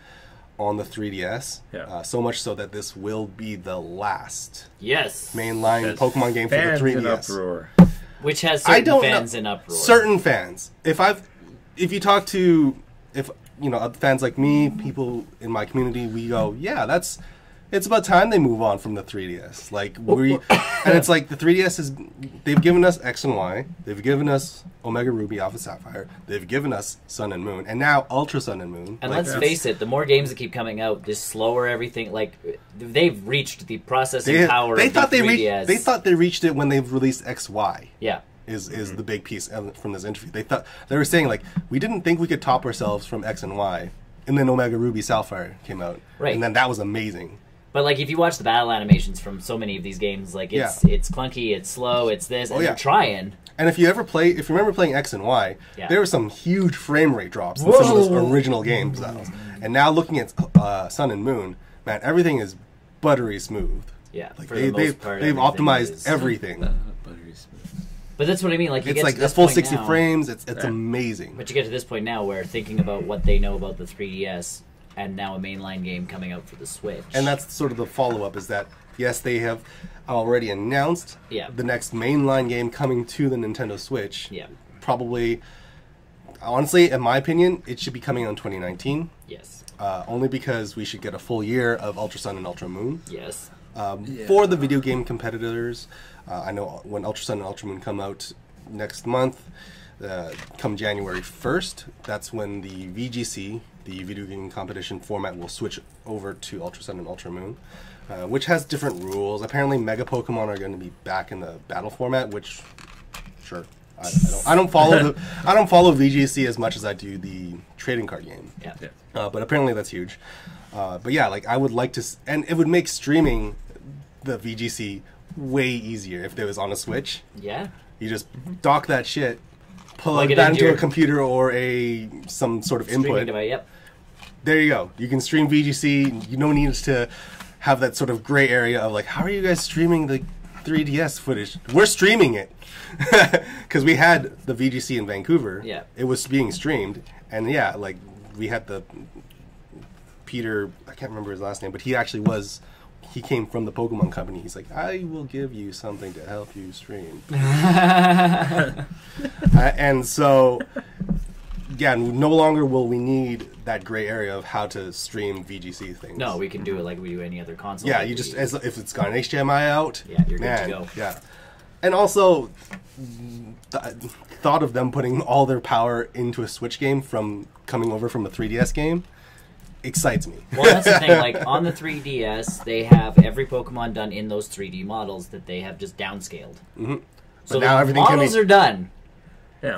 on the 3DS. Yeah. So much so that this will be the last mainline That's Pokemon game for the 3DS. In uproar. Which has certain fans in uproar. Certain fans. If you talk to fans like me, people in my community, we go, yeah, it's about time they move on from the 3DS. And it's like the 3DS they've given us X and Y, they've given us Omega Ruby, Alpha Sapphire, they've given us Sun and Moon, and now Ultra Sun and Moon. And let's face it, the more games that keep coming out, the slower everything. They've reached the processing power of the 3DS. They thought they reached it when they've released XY. Yeah. Is the big piece from this interview. They were saying we didn't think we could top ourselves from X and Y, and then Omega Ruby Sapphire came out, right? And then that was amazing. But if you watch the battle animations from so many of these games, it's clunky, it's slow, it's this, and they're trying. And if you remember playing X and Y, there were some huge frame rate drops in some of those original game styles. And now looking at Sun and Moon, man, everything is buttery smooth. Yeah, they've optimized everything. Buttery smooth. But that's what I mean. It's like a full 60 frames. It's amazing. But you get to this point now where thinking about what they know about the 3DS and now a mainline game coming out for the Switch. And that's sort of the follow-up is that, yes, they have already announced the next mainline game coming to the Nintendo Switch. Yeah. Probably, honestly, in my opinion, it should be coming out in 2019. Yes. Only because we should get a full year of Ultra Sun and Ultra Moon. Yes. For the video game competitors, I know when Ultra Sun and Ultra Moon come out next month, come January 1st, that's when the VGC, the video game competition format, will switch over to Ultra Sun and Ultra Moon, which has different rules. Apparently, Mega Pokemon are going to be back in the battle format, which, sure, I don't follow VGC as much as I do the trading card game. Yeah. But apparently that's huge. But yeah, I would like to, and it would make streaming the VGC way easier if it was on a Switch. Yeah. You just dock that shit, plug that into a computer or some sort of input. Device, yep. There you go. You can stream VGC. You don't need to have that sort of gray area of how are you guys streaming the 3DS footage? We're streaming it. Because we had the VGC in Vancouver. Yeah. It was being streamed. And we had the Peter, I can't remember his last name, but he came from the Pokemon Company. He's like, I will give you something to help you stream. And so, yeah, no longer will we need that gray area of how to stream VGC things. No, we can do it like we do any other console. Yeah, if it's got an HDMI out, you're good to go. Yeah. And also, the thought of them putting all their power into a Switch game from coming over from a 3DS game excites me. Well, that's the thing. On the 3DS, they have every Pokemon done in those 3D models that they have just downscaled. Mm-hmm. So now the models are done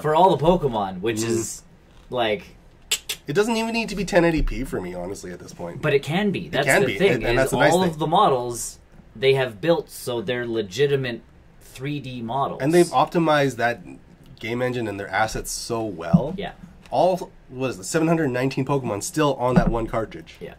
for all the Pokemon, which is it doesn't even need to be 1080p for me, honestly, at this point. But it can be. That's the thing. And that's the nice all thing. Of the models they have built, so they're legitimate 3D models. And they've optimized that game engine and their assets so well. Yeah. All, 719 Pokemon still on that one cartridge. Yeah.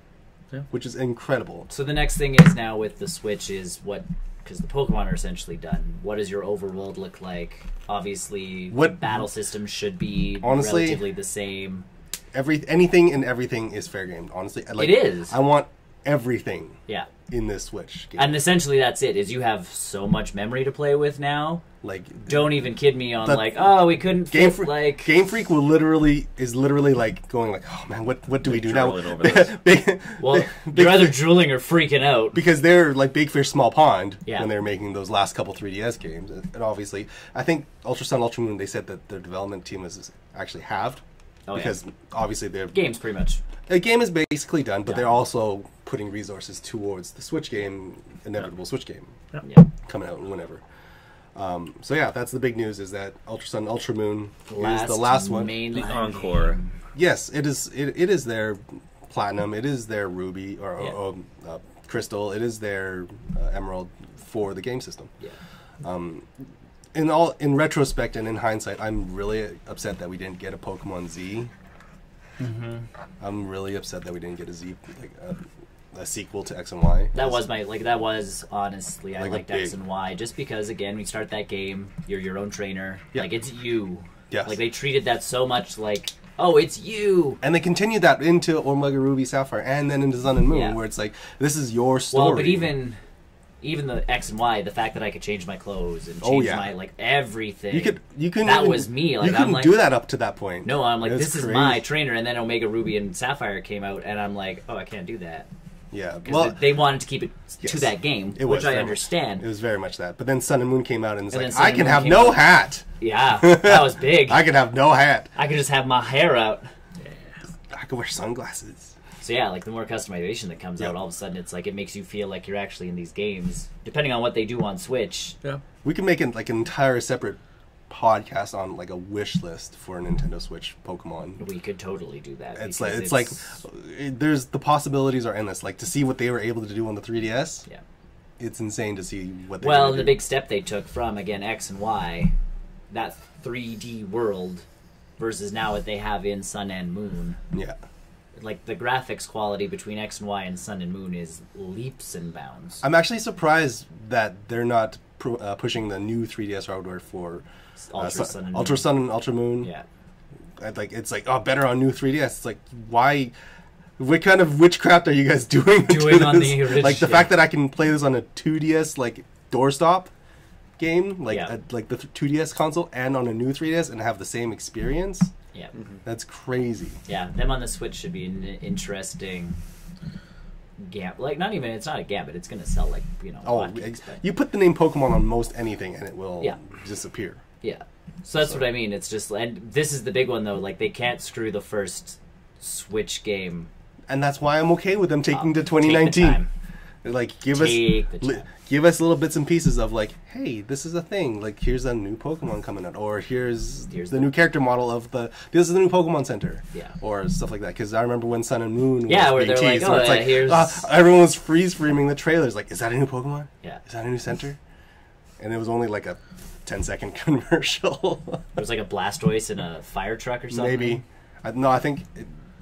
Which is incredible. So the next thing is now with the Switch is because the Pokemon are essentially done. What does your overworld look like? Obviously, what battle systems should be relatively the same. Anything and everything is fair game, honestly. It is. I want everything. Yeah. In this Switch game. And essentially that's it, is you have so much memory to play with now. Like, don't even kid me on we couldn't fit, Game Freak is literally like going like, oh man, what do we do now? You're either drooling or freaking out. Because they're like big fish, small pond when they're making those last couple 3DS games. And obviously, I think Ultra Sun, Ultra Moon, they said that their development team is actually halved. Because obviously their game's pretty much... The game is basically done, but they're also putting resources towards the Switch game, inevitable Switch game, coming out whenever. So yeah, that's the big news, is that Ultra Sun, Ultra Moon is the last one. The Encore. Yes, it is. It is their Platinum. It is their Ruby or Crystal. It is their Emerald for the game system. Yeah. In retrospect and in hindsight, I'm really upset that we didn't get a Pokemon Z. Mm-hmm. I'm really upset that we didn't get a Z, a sequel to X and Y. That was honestly, I liked X and Y just because, again, we start that game, you're your own trainer, it's you. Yes. Like, they treated that so much like, oh, it's you. And they continued that into Omega Ruby Sapphire and then into Sun and Moon, where it's like, this is your story. Well, but even the X and Y, the fact that I could change my clothes and change my everything. You can. That was me. Like, you couldn't do that up to that point. No, I'm like, this is my trainer, and then Omega Ruby and Sapphire came out, and I'm like, oh, I can't do that. Yeah, because they wanted to keep it to that game, which I understand. It was very much that. But then Sun and Moon came out, and it's like, I can have no hat. Yeah, that was big. I can have no hat. I can just have my hair out. Yeah. I can wear sunglasses. So yeah, like the more customization that comes out, all of a sudden it's like it makes you feel like you're actually in these games. Depending on what they do on Switch. Yeah, we can make an entire separate podcast on like a wish list for a Nintendo Switch Pokemon. We could totally do that. It's like there's the possibilities are endless. Like to see what they were able to do on the 3DS. Yeah, it's insane to see what. The big step they took from again X and Y, that 3D world, versus now what they have in Sun and Moon. Yeah. Like the graphics quality between X and Y and Sun and Moon is leaps and bounds. I'm actually surprised that they're not pushing the new 3DS hardware for Ultra Sun and Ultra Moon. Yeah, it's like better on new 3DS. It's like why? What kind of witchcraft are you guys doing on the original? Like the fact that I can play this on a 2DS like doorstop game, like the 2DS console, and on a new 3DS and have the same experience. Yeah, that's crazy. Yeah, them on the Switch should be an interesting like it's not a gambit. It's going to sell like you put the name Pokemon on most anything and it will disappear. Yeah, so that's what I mean. It's just, and this is the big one though. Like they can't screw the first Switch game, and that's why I'm okay with them taking to 2019. Like give us little bits and pieces of like, hey, this is a thing. Like here's a new Pokemon coming out, or here's the new character model of this is the new Pokemon Center, or stuff like that. Because I remember when Sun and Moon where they're teased, like, here's everyone was freeze framing the trailers. Like, is that a new Pokemon? Yeah, is that a new center? And it was only like a 10-second commercial. It was like a Blastoise in a fire truck or something. Maybe, I think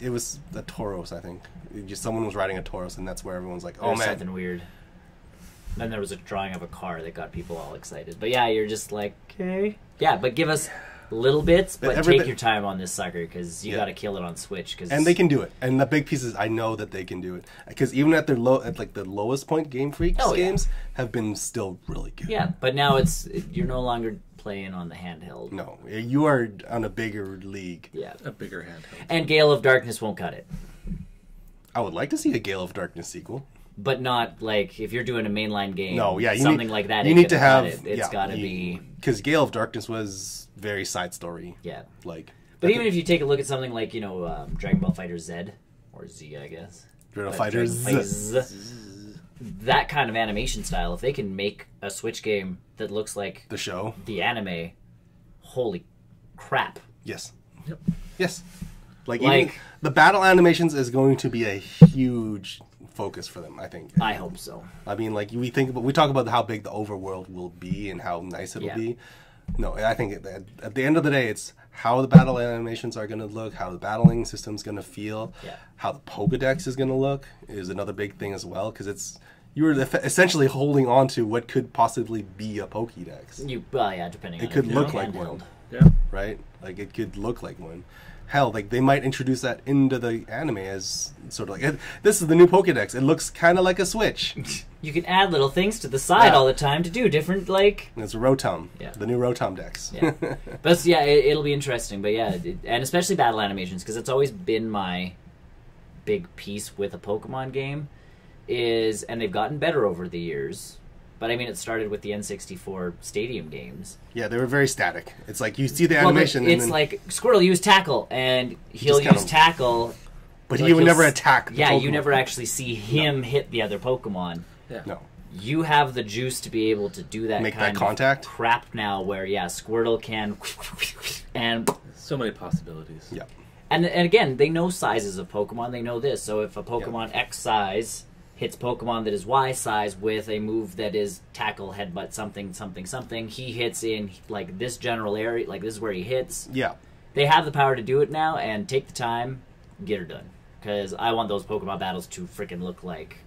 it was a Tauros. I think. Someone was riding a Tauros, and that's where everyone's like, "Oh man, something weird." Then there was a drawing of a car that got people all excited. But yeah, you're just like, okay, yeah, but give us little bits, but take your time on this sucker because you got to kill it on Switch. And they can do it. And the big piece is, I know that they can do it because even at the lowest point, Game Freak's games have been still really good. Yeah, but now you're no longer playing on the handheld. No, you are on a bigger league. Yeah, a bigger handheld. And Gale of Darkness won't cut it. I would like to see a Gale of Darkness sequel. But not like if you're doing a mainline game. No, something like that. You need to have it's got to be because Gale of Darkness was very side story. Yeah, but even if you take a look at something like Dragon Ball Fighter Z or Z, I guess. Dragon Ball Fighter Z. That kind of animation style. If they can make a Switch game that looks like the show, the anime, holy crap! Yes. Yep. Yes. Even the battle animations is going to be a huge focus for them, I think. I hope so. I mean, we talk about how big the overworld will be and how nice it'll be. No, I think at the end of the day, it's how the battle animations are going to look, how the battling system's going to feel, how the Pokédex is going to look is another big thing as well, because you're essentially holding on to what could possibly be a Pokédex. Depending on it could look like handheld. one. Yeah. Right? Like, it could look like one. hell, like they might introduce that into the anime as sort of like, this is the new Pokédex. It looks kind of like a Switch. You can add little things to the side all the time to do different, like... It's a Rotom. Yeah. The new Rotom Dex. Yeah. But yeah, it'll be interesting. But yeah, and especially battle animations, because it's always been my big piece with a Pokemon game, and they've gotten better over the years. But I mean, it started with the N64 Stadium games. Yeah, they were very static. It's like, you see the animation it's like, Squirtle, use Tackle, and he'll use Tackle... But he would never attack the Pokemon. You never actually see him hit the other Pokemon. Yeah. No. You have the juice to be able to do that kind contact? of crap now where, Squirtle can... and so many possibilities. Yeah. And again, they know sizes of Pokemon. They know this. So if a Pokemon X size hits Pokemon that is Y size with a move that is Tackle, Headbutt, something, something, something, he hits in, like, this general area, like, this is where he hits. Yeah. They have the power to do it now, and take the time, get her done. Because I want those Pokemon battles to freaking look like...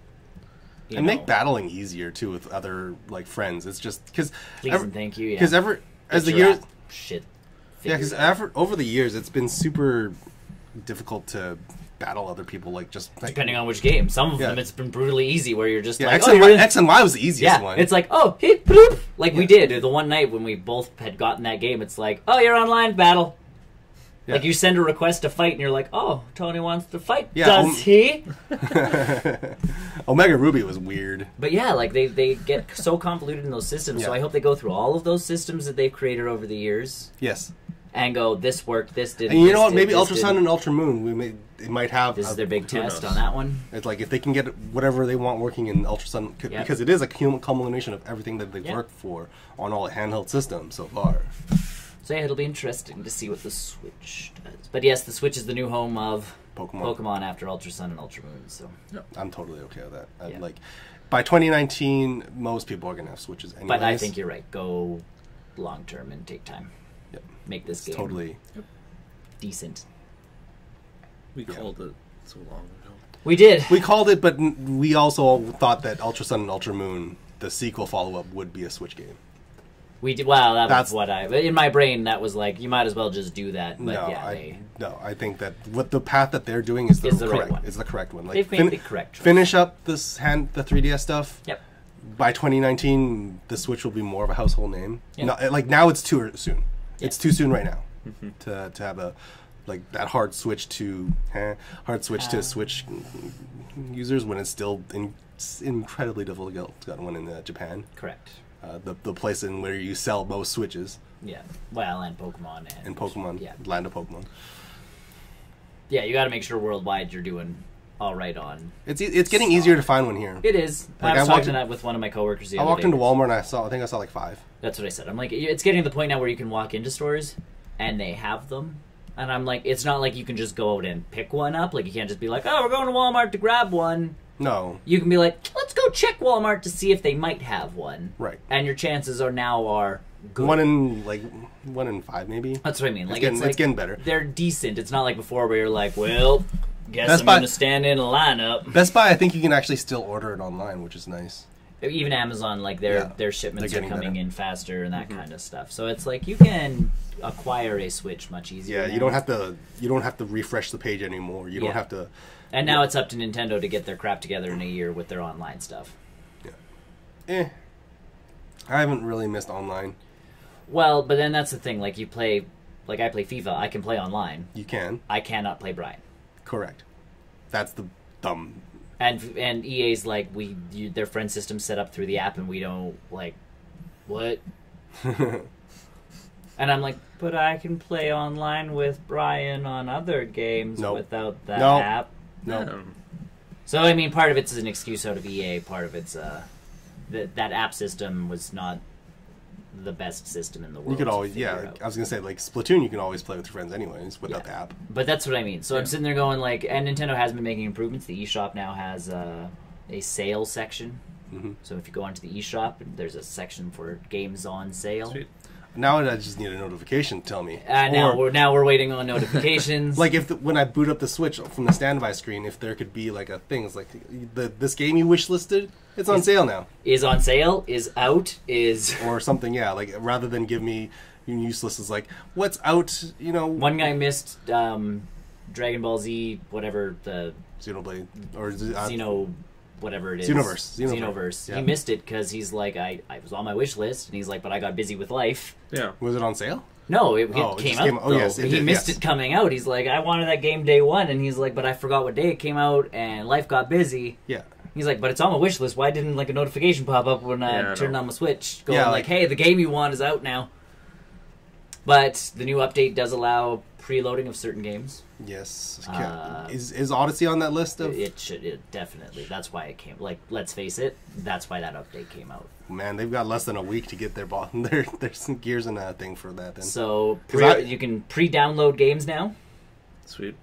And make battling easier too with other like friends. It's just because please and thank you. Because as the years because over the years it's been super difficult to battle other people. Like just depending on which game. Some of them it's been brutally easy where you're just like X and Y was the easiest one. It's like hit bloop like we did the one night when we both had gotten that game. It's like you're online battle. Yeah. Like, you send a request to fight, and you're like, Tony wants to fight, does he? Omega Ruby was weird. But yeah, like, they get so convoluted in those systems, so I hope they go through all of those systems that they've created over the years. Yes. And go, this worked, this didn't. And you know what, maybe Ultra Sun and Ultra Moon, it might have... This is their big test on that one. It's like, if they can get whatever they want working in Ultra Sun, because it is a culmination of everything that they've worked for on all handheld systems so far. So yeah, it'll be interesting to see what the Switch does. But yes, the Switch is the new home of Pokemon after Ultra Sun and Ultra Moon. So I'm totally okay with that. Like, by 2019, most people are gonna have Switches anyways. But I think you're right. Go long term and take time. Yep. Make this game totally decent. We called it so long ago. We did. We called it, but we also thought that Ultra Sun and Ultra Moon, the sequel follow-up, would be a Switch game. We did. Well, that's what in my brain that was like, you might as well just do that. But I think that what the path that they're doing is the correct right one. Is the correct one. Like, they've made the correct choice. Finish up the 3DS stuff. Yep. By 2019, the Switch will be more of a household name. Yep. No, like now it's too soon. Yep. It's too soon right now to have a that hard switch to Switch users when it's still incredibly difficult to get one in Japan. Correct. The place in where you sell most Switches. Yeah. Well, and Pokemon. And Pokemon. Yeah. Land of Pokemon. Yeah, you got to make sure worldwide you're doing all right on... It's getting easier to find one here. It is. Like, I was talking that with one of my coworkers the other day. I walked into Walmart and I think I saw like 5. That's what I said. I'm like, it's getting to the point now where you can walk into stores and they have them. And I'm like, it's not like you can just go out and pick one up. Like, you can't just be like, we're going to Walmart to grab one. No. You can be like, let's go check Walmart to see if they might have one. Right. And your chances are good. 1 in 5 maybe. That's what I mean. It's getting better. They're decent. It's not like before where you're like, well, guess I'm going to stand in a lineup. Best Buy, I think you can actually still order it online, which is nice. Even Amazon, like their shipments are coming in faster and that kind of stuff. So it's like you can acquire a Switch much easier. Yeah, now. you don't have to refresh the page anymore. You don't have to. And now it's up to Nintendo to get their crap together in a year with their online stuff. Yeah. I haven't really missed online. Well, but then that's the thing. Like I play FIFA. I can play online. You can. I cannot play Brian. Correct. That's the dumb. And EA's like their friend system set up through the app, and we don't like what. And I'm like, but I can play online with Brian on other games without that app. No. So I mean, part of it's an excuse out of EA. Part of it's that app system was not the best system in the world. You could always, I was gonna say, like Splatoon, you can always play with your friends anyways without the app. But that's what I mean. So I'm sitting there going like, and Nintendo has been making improvements. The eShop now has a sale section. Mm-hmm. So if you go onto the eShop, there's a section for games on sale. Sweet. Now I just need a notification to tell me. Now we're waiting on notifications. Like when I boot up the Switch from the standby screen, if there could be like a thing, it's like this game you wish listed, it's on sale now. Is on sale, is out, is or something. Yeah, like rather than give me Useless is like, what's out? One guy missed Dragon Ball Z, whatever the Xenoblade or Xeno, whatever it is. Xenoverse. Yeah. He missed it because he's like, I was on my wish list, and he's like, but I got busy with life. Yeah. Was it on sale? No, it came out. Oh, yes, he missed it coming out. He's like, I wanted that game day one, and he's like, but I forgot what day it came out, and life got busy. Yeah. He's like, but it's on my wish list. Why didn't like a notification pop up when I turned on my Switch, going like, hey, the game you want is out now. But the new update does allow preloading of certain games. Yes. Is Odyssey on that list of? It should definitely. That's why it came. Like, let's face it, that's why that update came out. Man, they've got less than a week to get their there's some gears in that thing for that. Then. So you can pre-download games now. Sweet.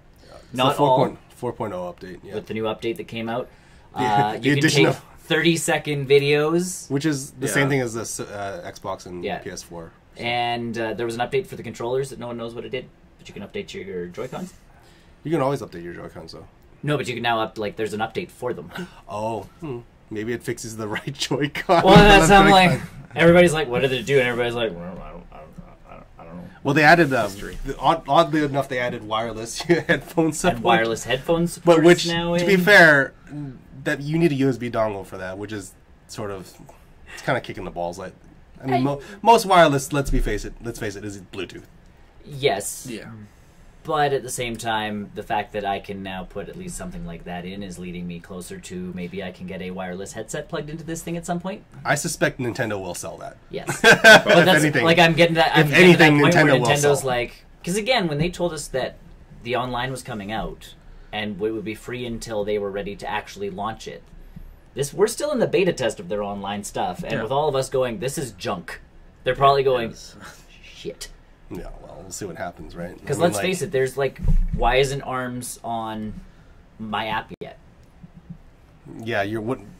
Not all. 4.0 update. Yeah. With the new update that came out, the you can addition take 30-second videos, which is the same thing as the Xbox and PS4. And there was an update for the controllers that no one knows what it did, but you can update your Joy-Cons. You can always update your Joy-Cons, though. No, but you can now there's an update for them. Oh, maybe it fixes the right Joy-Con. Well, that's how I'm like. Everybody's like, "What did it do?" And everybody's like, "Well, I don't know." Well, they added oddly enough, they added wireless headphone support. And wireless headphones support, but which, now to be fair, that you need a USB dongle for that, which is sort of it's kind of kicking the balls. Like, I mean, most wireless, let's face it, is Bluetooth. Yes. Yeah. But at the same time, the fact that I can now put at least something like that in is leading me closer to maybe I can get a wireless headset plugged into this thing at some point. I suspect Nintendo will sell that. Yes. But that's, anything, like, I'm getting that. If anything, Nintendo will Nintendo's sell. like, because again, when they told us that the online was coming out and it would be free until they were ready to actually launch it, we're still in the beta test of their online stuff, and with all of us going, this is junk. They're probably going, shit. Yeah, well, we'll see what happens, right? Because let's face it, there's like, why isn't ARMS on my app yet? Yeah,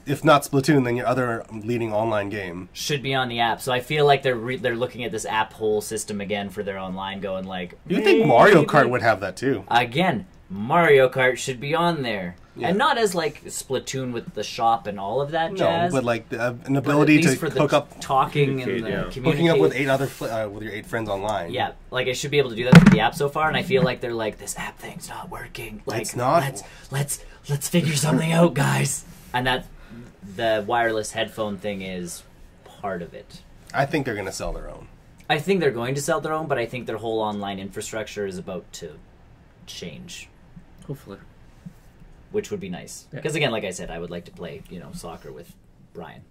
if not Splatoon, then your other leading online game should be on the app. So I feel like they're looking at this app hole system again for their online, going like, you think Mario Kart would have that too? Again, Mario Kart should be on there. Yeah. And not as like Splatoon with the shop and all of that jazz. No, but like an ability to hook up, talking and hooking up with with your 8 friends online. Yeah, like it should be able to do that with the app so far, and I feel like they're like, this app thing's not working. Like, it's not. Let's figure something out, guys. And that the wireless headphone thing is part of it. I think they're going to sell their own. I think they're going to sell their own, but I think their whole online infrastructure is about to change. Hopefully. Which would be nice. Because again, like I said, I would like to play, soccer with Brian.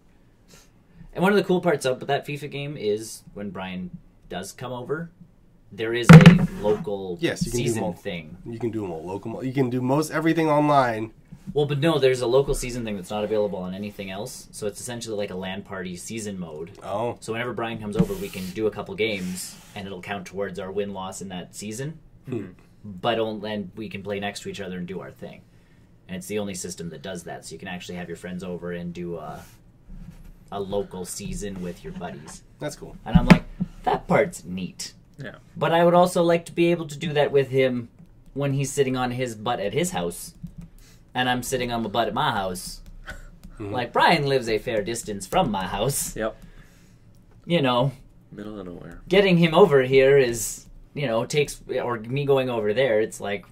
And one of the cool parts of that FIFA game is when Brian does come over, there is a local season thing. You can do them all local. You can do most everything online. Well, but no, there's a local season thing that's not available on anything else. So it's essentially like a LAN party season mode. Oh. So whenever Brian comes over, we can do a couple games, and it'll count towards our win-loss in that season. And we can play next to each other and do our thing. And it's the only system that does that, so you can actually have your friends over and do a local season with your buddies. That's cool. And I'm like, that part's neat. Yeah. But I would also like to be able to do that with him when he's sitting on his butt at his house, and I'm sitting on my butt at my house. Like, Brian lives a fair distance from my house. Yep. Middle of nowhere. Getting him over here is, or me going over there, it's like...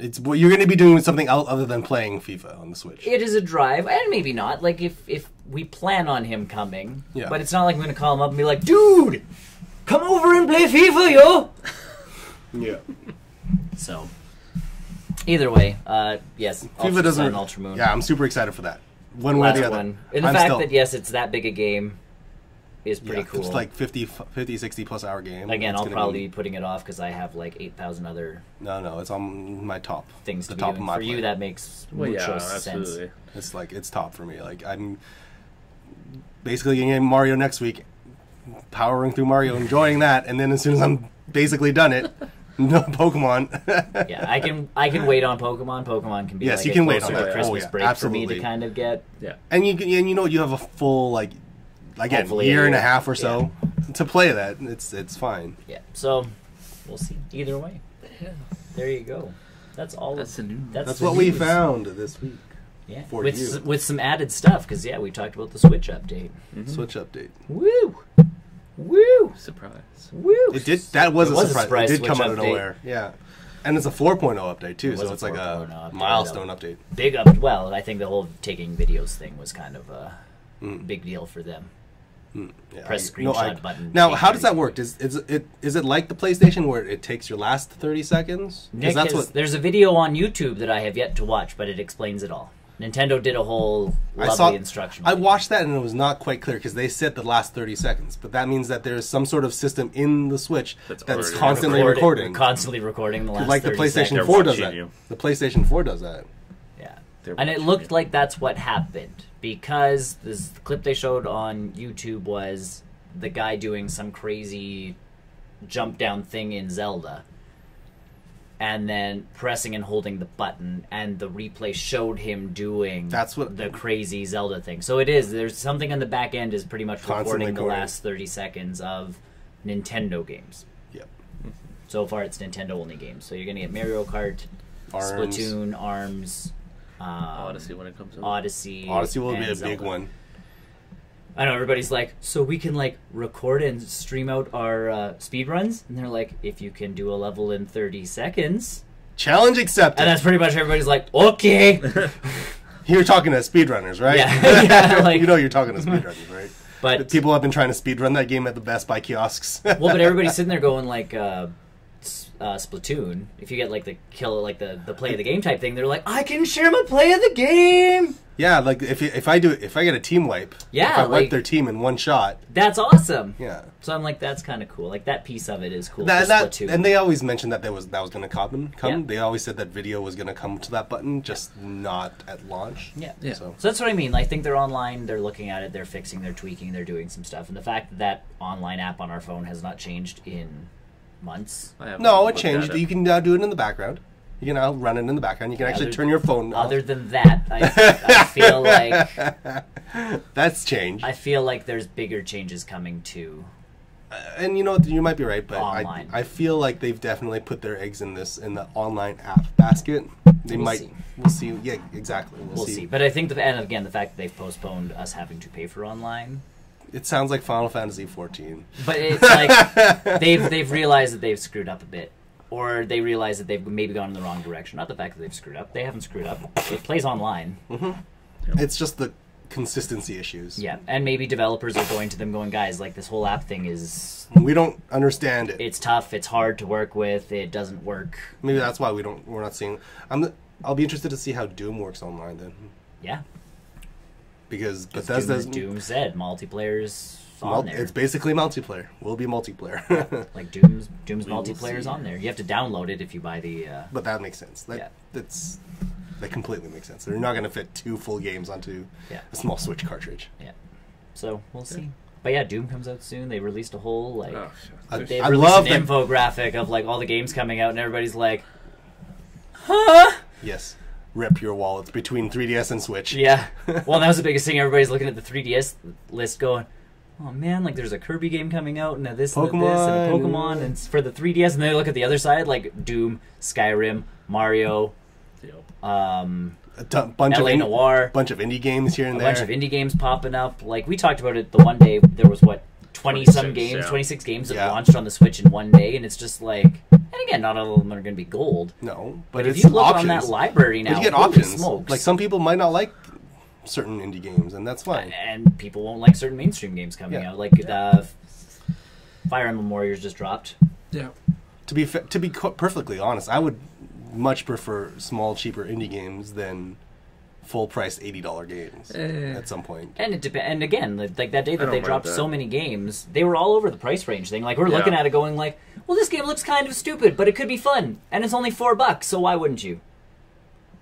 You're going to be doing something other than playing FIFA on the Switch. It is a drive, and maybe not. Like, if we plan on him coming, but it's not like I'm going to call him up and be like, dude, come over and play FIFA, yo! Yeah. So, either way, yes, FIFA doesn't... Ultra Moon. Yeah, I'm super excited for that. One way or the other. And the fact that, yes, it's that big a game is pretty cool. It's like 50, 60 plus hour game. Again, I'll probably be putting it off because I have like 8,000 other... No, it's on my top. Things to the be top doing. of my For you, that makes mucho absolutely. sense. It's top for me. Like, I'm basically getting Mario next week, powering through Mario, enjoying that, and then as soon as I'm basically done it, no Pokemon. Yeah, I can wait on Pokemon. Pokemon can be you can wait on that. Christmas break absolutely. for me to kind of get. Yeah, and you have a full year and a half or so to play that. It's fine. Yeah, so we'll see. Either way, there you go. That's all. That's the news. That's what we found this week. Yeah, with some added stuff because we talked about the Switch update. Switch update. Woo! Woo! Surprise. Woo! It did. That was, It a was a surprise. surprise It did come switch out of update. nowhere. Yeah, and it's a 4.0 update too, It was so a it's like a 4.0 update, milestone though. update. Big up. Well, I think the whole taking videos thing was kind of a big deal for them. Yeah, Press screenshot button. Now, take how does that 30 work? Is it like the PlayStation where it takes your last 30 seconds? 'Cause Nick that's there's a video on YouTube that I have yet to watch, but it explains it all. Nintendo did a whole lovely instruction. I watched that and it was not quite clear because they said the last 30 seconds, but that means that there's some sort of system in the Switch that's already constantly recording. Constantly recording the last Like the 30 PlayStation seconds. 4 does watching that. you. The PlayStation 4 does that. Yeah. They're And it watching looked you. like that's what happened because the clip they showed on YouTube was the guy doing some crazy jump down thing in Zelda and then pressing and holding the button, and the replay showed him doing the crazy Zelda thing. So there's something on the back end is pretty much recording the last 30 seconds of Nintendo games. Yep. So far it's Nintendo only games. So you're going to get Mario Kart, Arms. Splatoon, ARMS, Odyssey when it comes out. Odyssey will be a Zelda. big one. I know everybody's like, so we can like record and stream out our speed runs, and they're like, if you can do a level in 30 seconds, Challenge accepted. and that's pretty much everybody's like, okay. You're talking to speedrunners, right? Yeah, yeah, like- you know you're talking to speedrunners, right? But People have been trying to speedrun that game at the Best Buy kiosks. well, but everybody's sitting there going like, Splatoon. If you get like the kill, like the play of the game type thing, they're like, I can share my play of the game. Yeah, like if I get a team wipe, Yeah, if I like- wipe their team in one shot, That's awesome. yeah. So I'm like, that's kind of cool. Like that piece of it is cool. That, for that Splatoon. and they always mentioned that that was going to come. Yeah. They always said that video was going to come to that button, just not at launch. Yeah. Yeah. So So that's what I mean. I think they're online, they're looking at it, they're fixing, they're tweaking, they're doing some stuff. And the fact that that online app on our phone has not changed in months. I haven't no, it looked changed. at it. You can now do it in the background. You can now run it in the background. You can actually turn your phone off. Other than that, I feel like That's changed. I feel like there's bigger changes coming to. And you know what, you might be right, but Online. I feel like they've definitely put their eggs in the online app basket. They We'll might. see. We'll see. Yeah, exactly. We'll see. But I think and again, the fact that they've postponed us having to pay for online. It sounds like Final Fantasy 14. But it's like they've realized that they've screwed up a bit. Or they realize that they've maybe gone in the wrong direction. Not the fact that they've screwed up. They haven't screwed up. It plays online. It's just the consistency issues. Yeah. And maybe developers are going to them going, guys, like this whole app thing is... We don't understand it. It's tough. It's hard to work with. It doesn't work. Maybe that's why we're not seeing. I'll be interested to see how Doom works online then, Yeah. because Doom, Bethesda's Doom said multiplayer's on there. it's basically multiplayer. Will be multiplayer. Like Doom's We will multiplayer's see. on there. You have to download it if you buy the. But that makes sense. That completely makes sense. They're not going to fit 2 full games onto Yeah. a small Switch cartridge. Yeah. So we'll see. But yeah, Doom comes out soon. They released a whole like. Oh, shit. They've I released love an that. infographic of like all the games coming out, and everybody's like, "Huh?" Yes. Rip your wallets between 3DS and Switch. Yeah. Well, that was the biggest thing. Everybody's looking at the 3DS list, going, "Oh man, like there's a Kirby game coming out, and a this, and a this, and a Pokemon. Pokemon, and it's for the 3DS." And then they look at the other side, like Doom, Skyrim, Mario, Yep. A bunch LA of Noire, bunch of indie games here and a there. bunch of indie games popping up. Like we talked about it the one day. There was what 20-some 26, games, yeah. 26 games that Yeah. launched on the Switch in one day, and it's just like. And again, not all of them are going to be gold. No, But it's if you look options. on that library now, But you get holy options. smokes. Like some people might not like certain indie games, and that's fine. And people won't like certain mainstream games coming Yeah. out. Like Fire Emblem Warriors just dropped. Yeah. To be perfectly honest, I would much prefer small, cheaper indie games than full-priced $80 games at some point. And it and again, like that day I that don't they mind dropped that. so many games, they were all over the price range thing. Like we're Yeah. looking at it going like, well, this game looks kind of stupid, but it could be fun, and it's only $4, so why wouldn't you?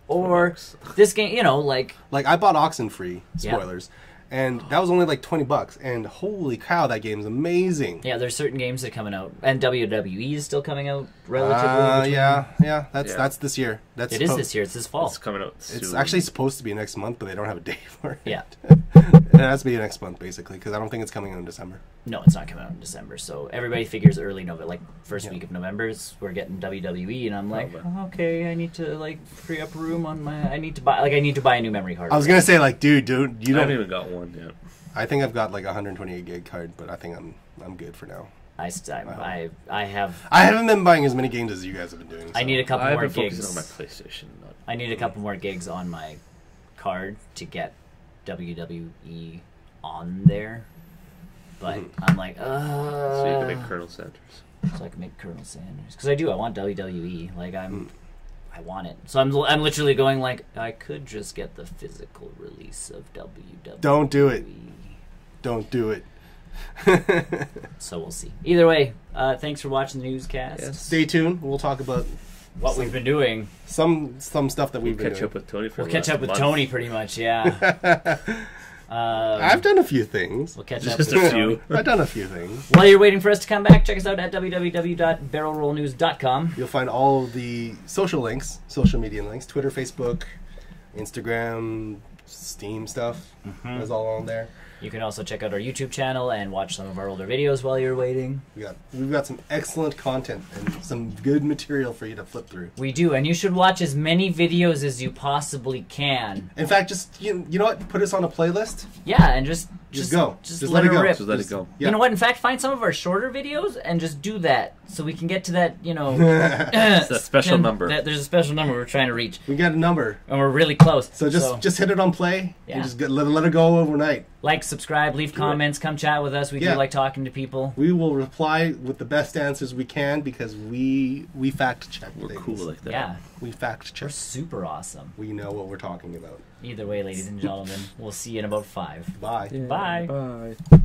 Or $4. this game, you know, like Like I bought Oxenfree, Yeah. spoilers, and that was only like $20. And holy cow, that game is amazing. yeah, there's certain games that are coming out, and WWE is still coming out relatively. between- Yeah. That's Yeah. that's this year. That's It is this year. It's this fall. It's coming out soon. It's actually supposed to be next month, but they don't have a date for it. Yeah. It has to be next month, basically, because I don't think it's coming out in December. No, it's not coming out in December. So everybody figures early November, like first week of November, we're getting WWE, and I'm like, okay, I need to like free up room on my. I need to buy a new memory card. I was gonna say, like, dude, you I don't haven't even got one yet. I think I've got like a 128 gig card, but I think I'm good for now. I have. I haven't been buying as many games as you guys have been doing. So. I need a couple more I've been gigs focusing on my PlayStation. I need a couple more gigs on my card to get WWE on there, but I'm like, so you can make Colonel Sanders. So I can make Colonel Sanders because I want WWE. Like I want it. So I'm literally going like I could just get the physical release of WWE. Don't do it. Don't do it. So we'll see. Either way, thanks for watching the newscast. Yes. Stay tuned. We'll talk about what we've been doing. Some stuff that we've been catch doing. up with Tony for We'll catch up with Tony pretty much. Yeah. I've done a few things. We'll catch up Just with a Tony. few. I've done a few things. While you're waiting for us to come back, check us out at www.barrelrollnews.com. You'll find all of the social media links, Twitter, Facebook, Instagram, Steam stuff. It's all on there. You can also check out our YouTube channel and watch some of our older videos while you're waiting. We've got some excellent content and some good material for you to flip through. We do, and you should watch as many videos as you possibly can. In fact, just you know what? Put us on a playlist. Yeah, and just go. Just let it go. rip. Just let it go. Yeah. You know what? In fact, find some of our shorter videos and just do that so we can get to that, It's a special number. There's a special number we're trying to reach. We got a number. And we're really close. So just hit it on play and Yeah. just let it go overnight. Like, subscribe, leave comments, come chat with us. We do like talking to people. We will reply with the best answers we can because we fact check We're things. cool like that. Yeah. We fact We're check. super awesome. We know what we're talking about. Either way, ladies and gentlemen, we'll see you in about 5. Bye. Yeah, Bye. Bye.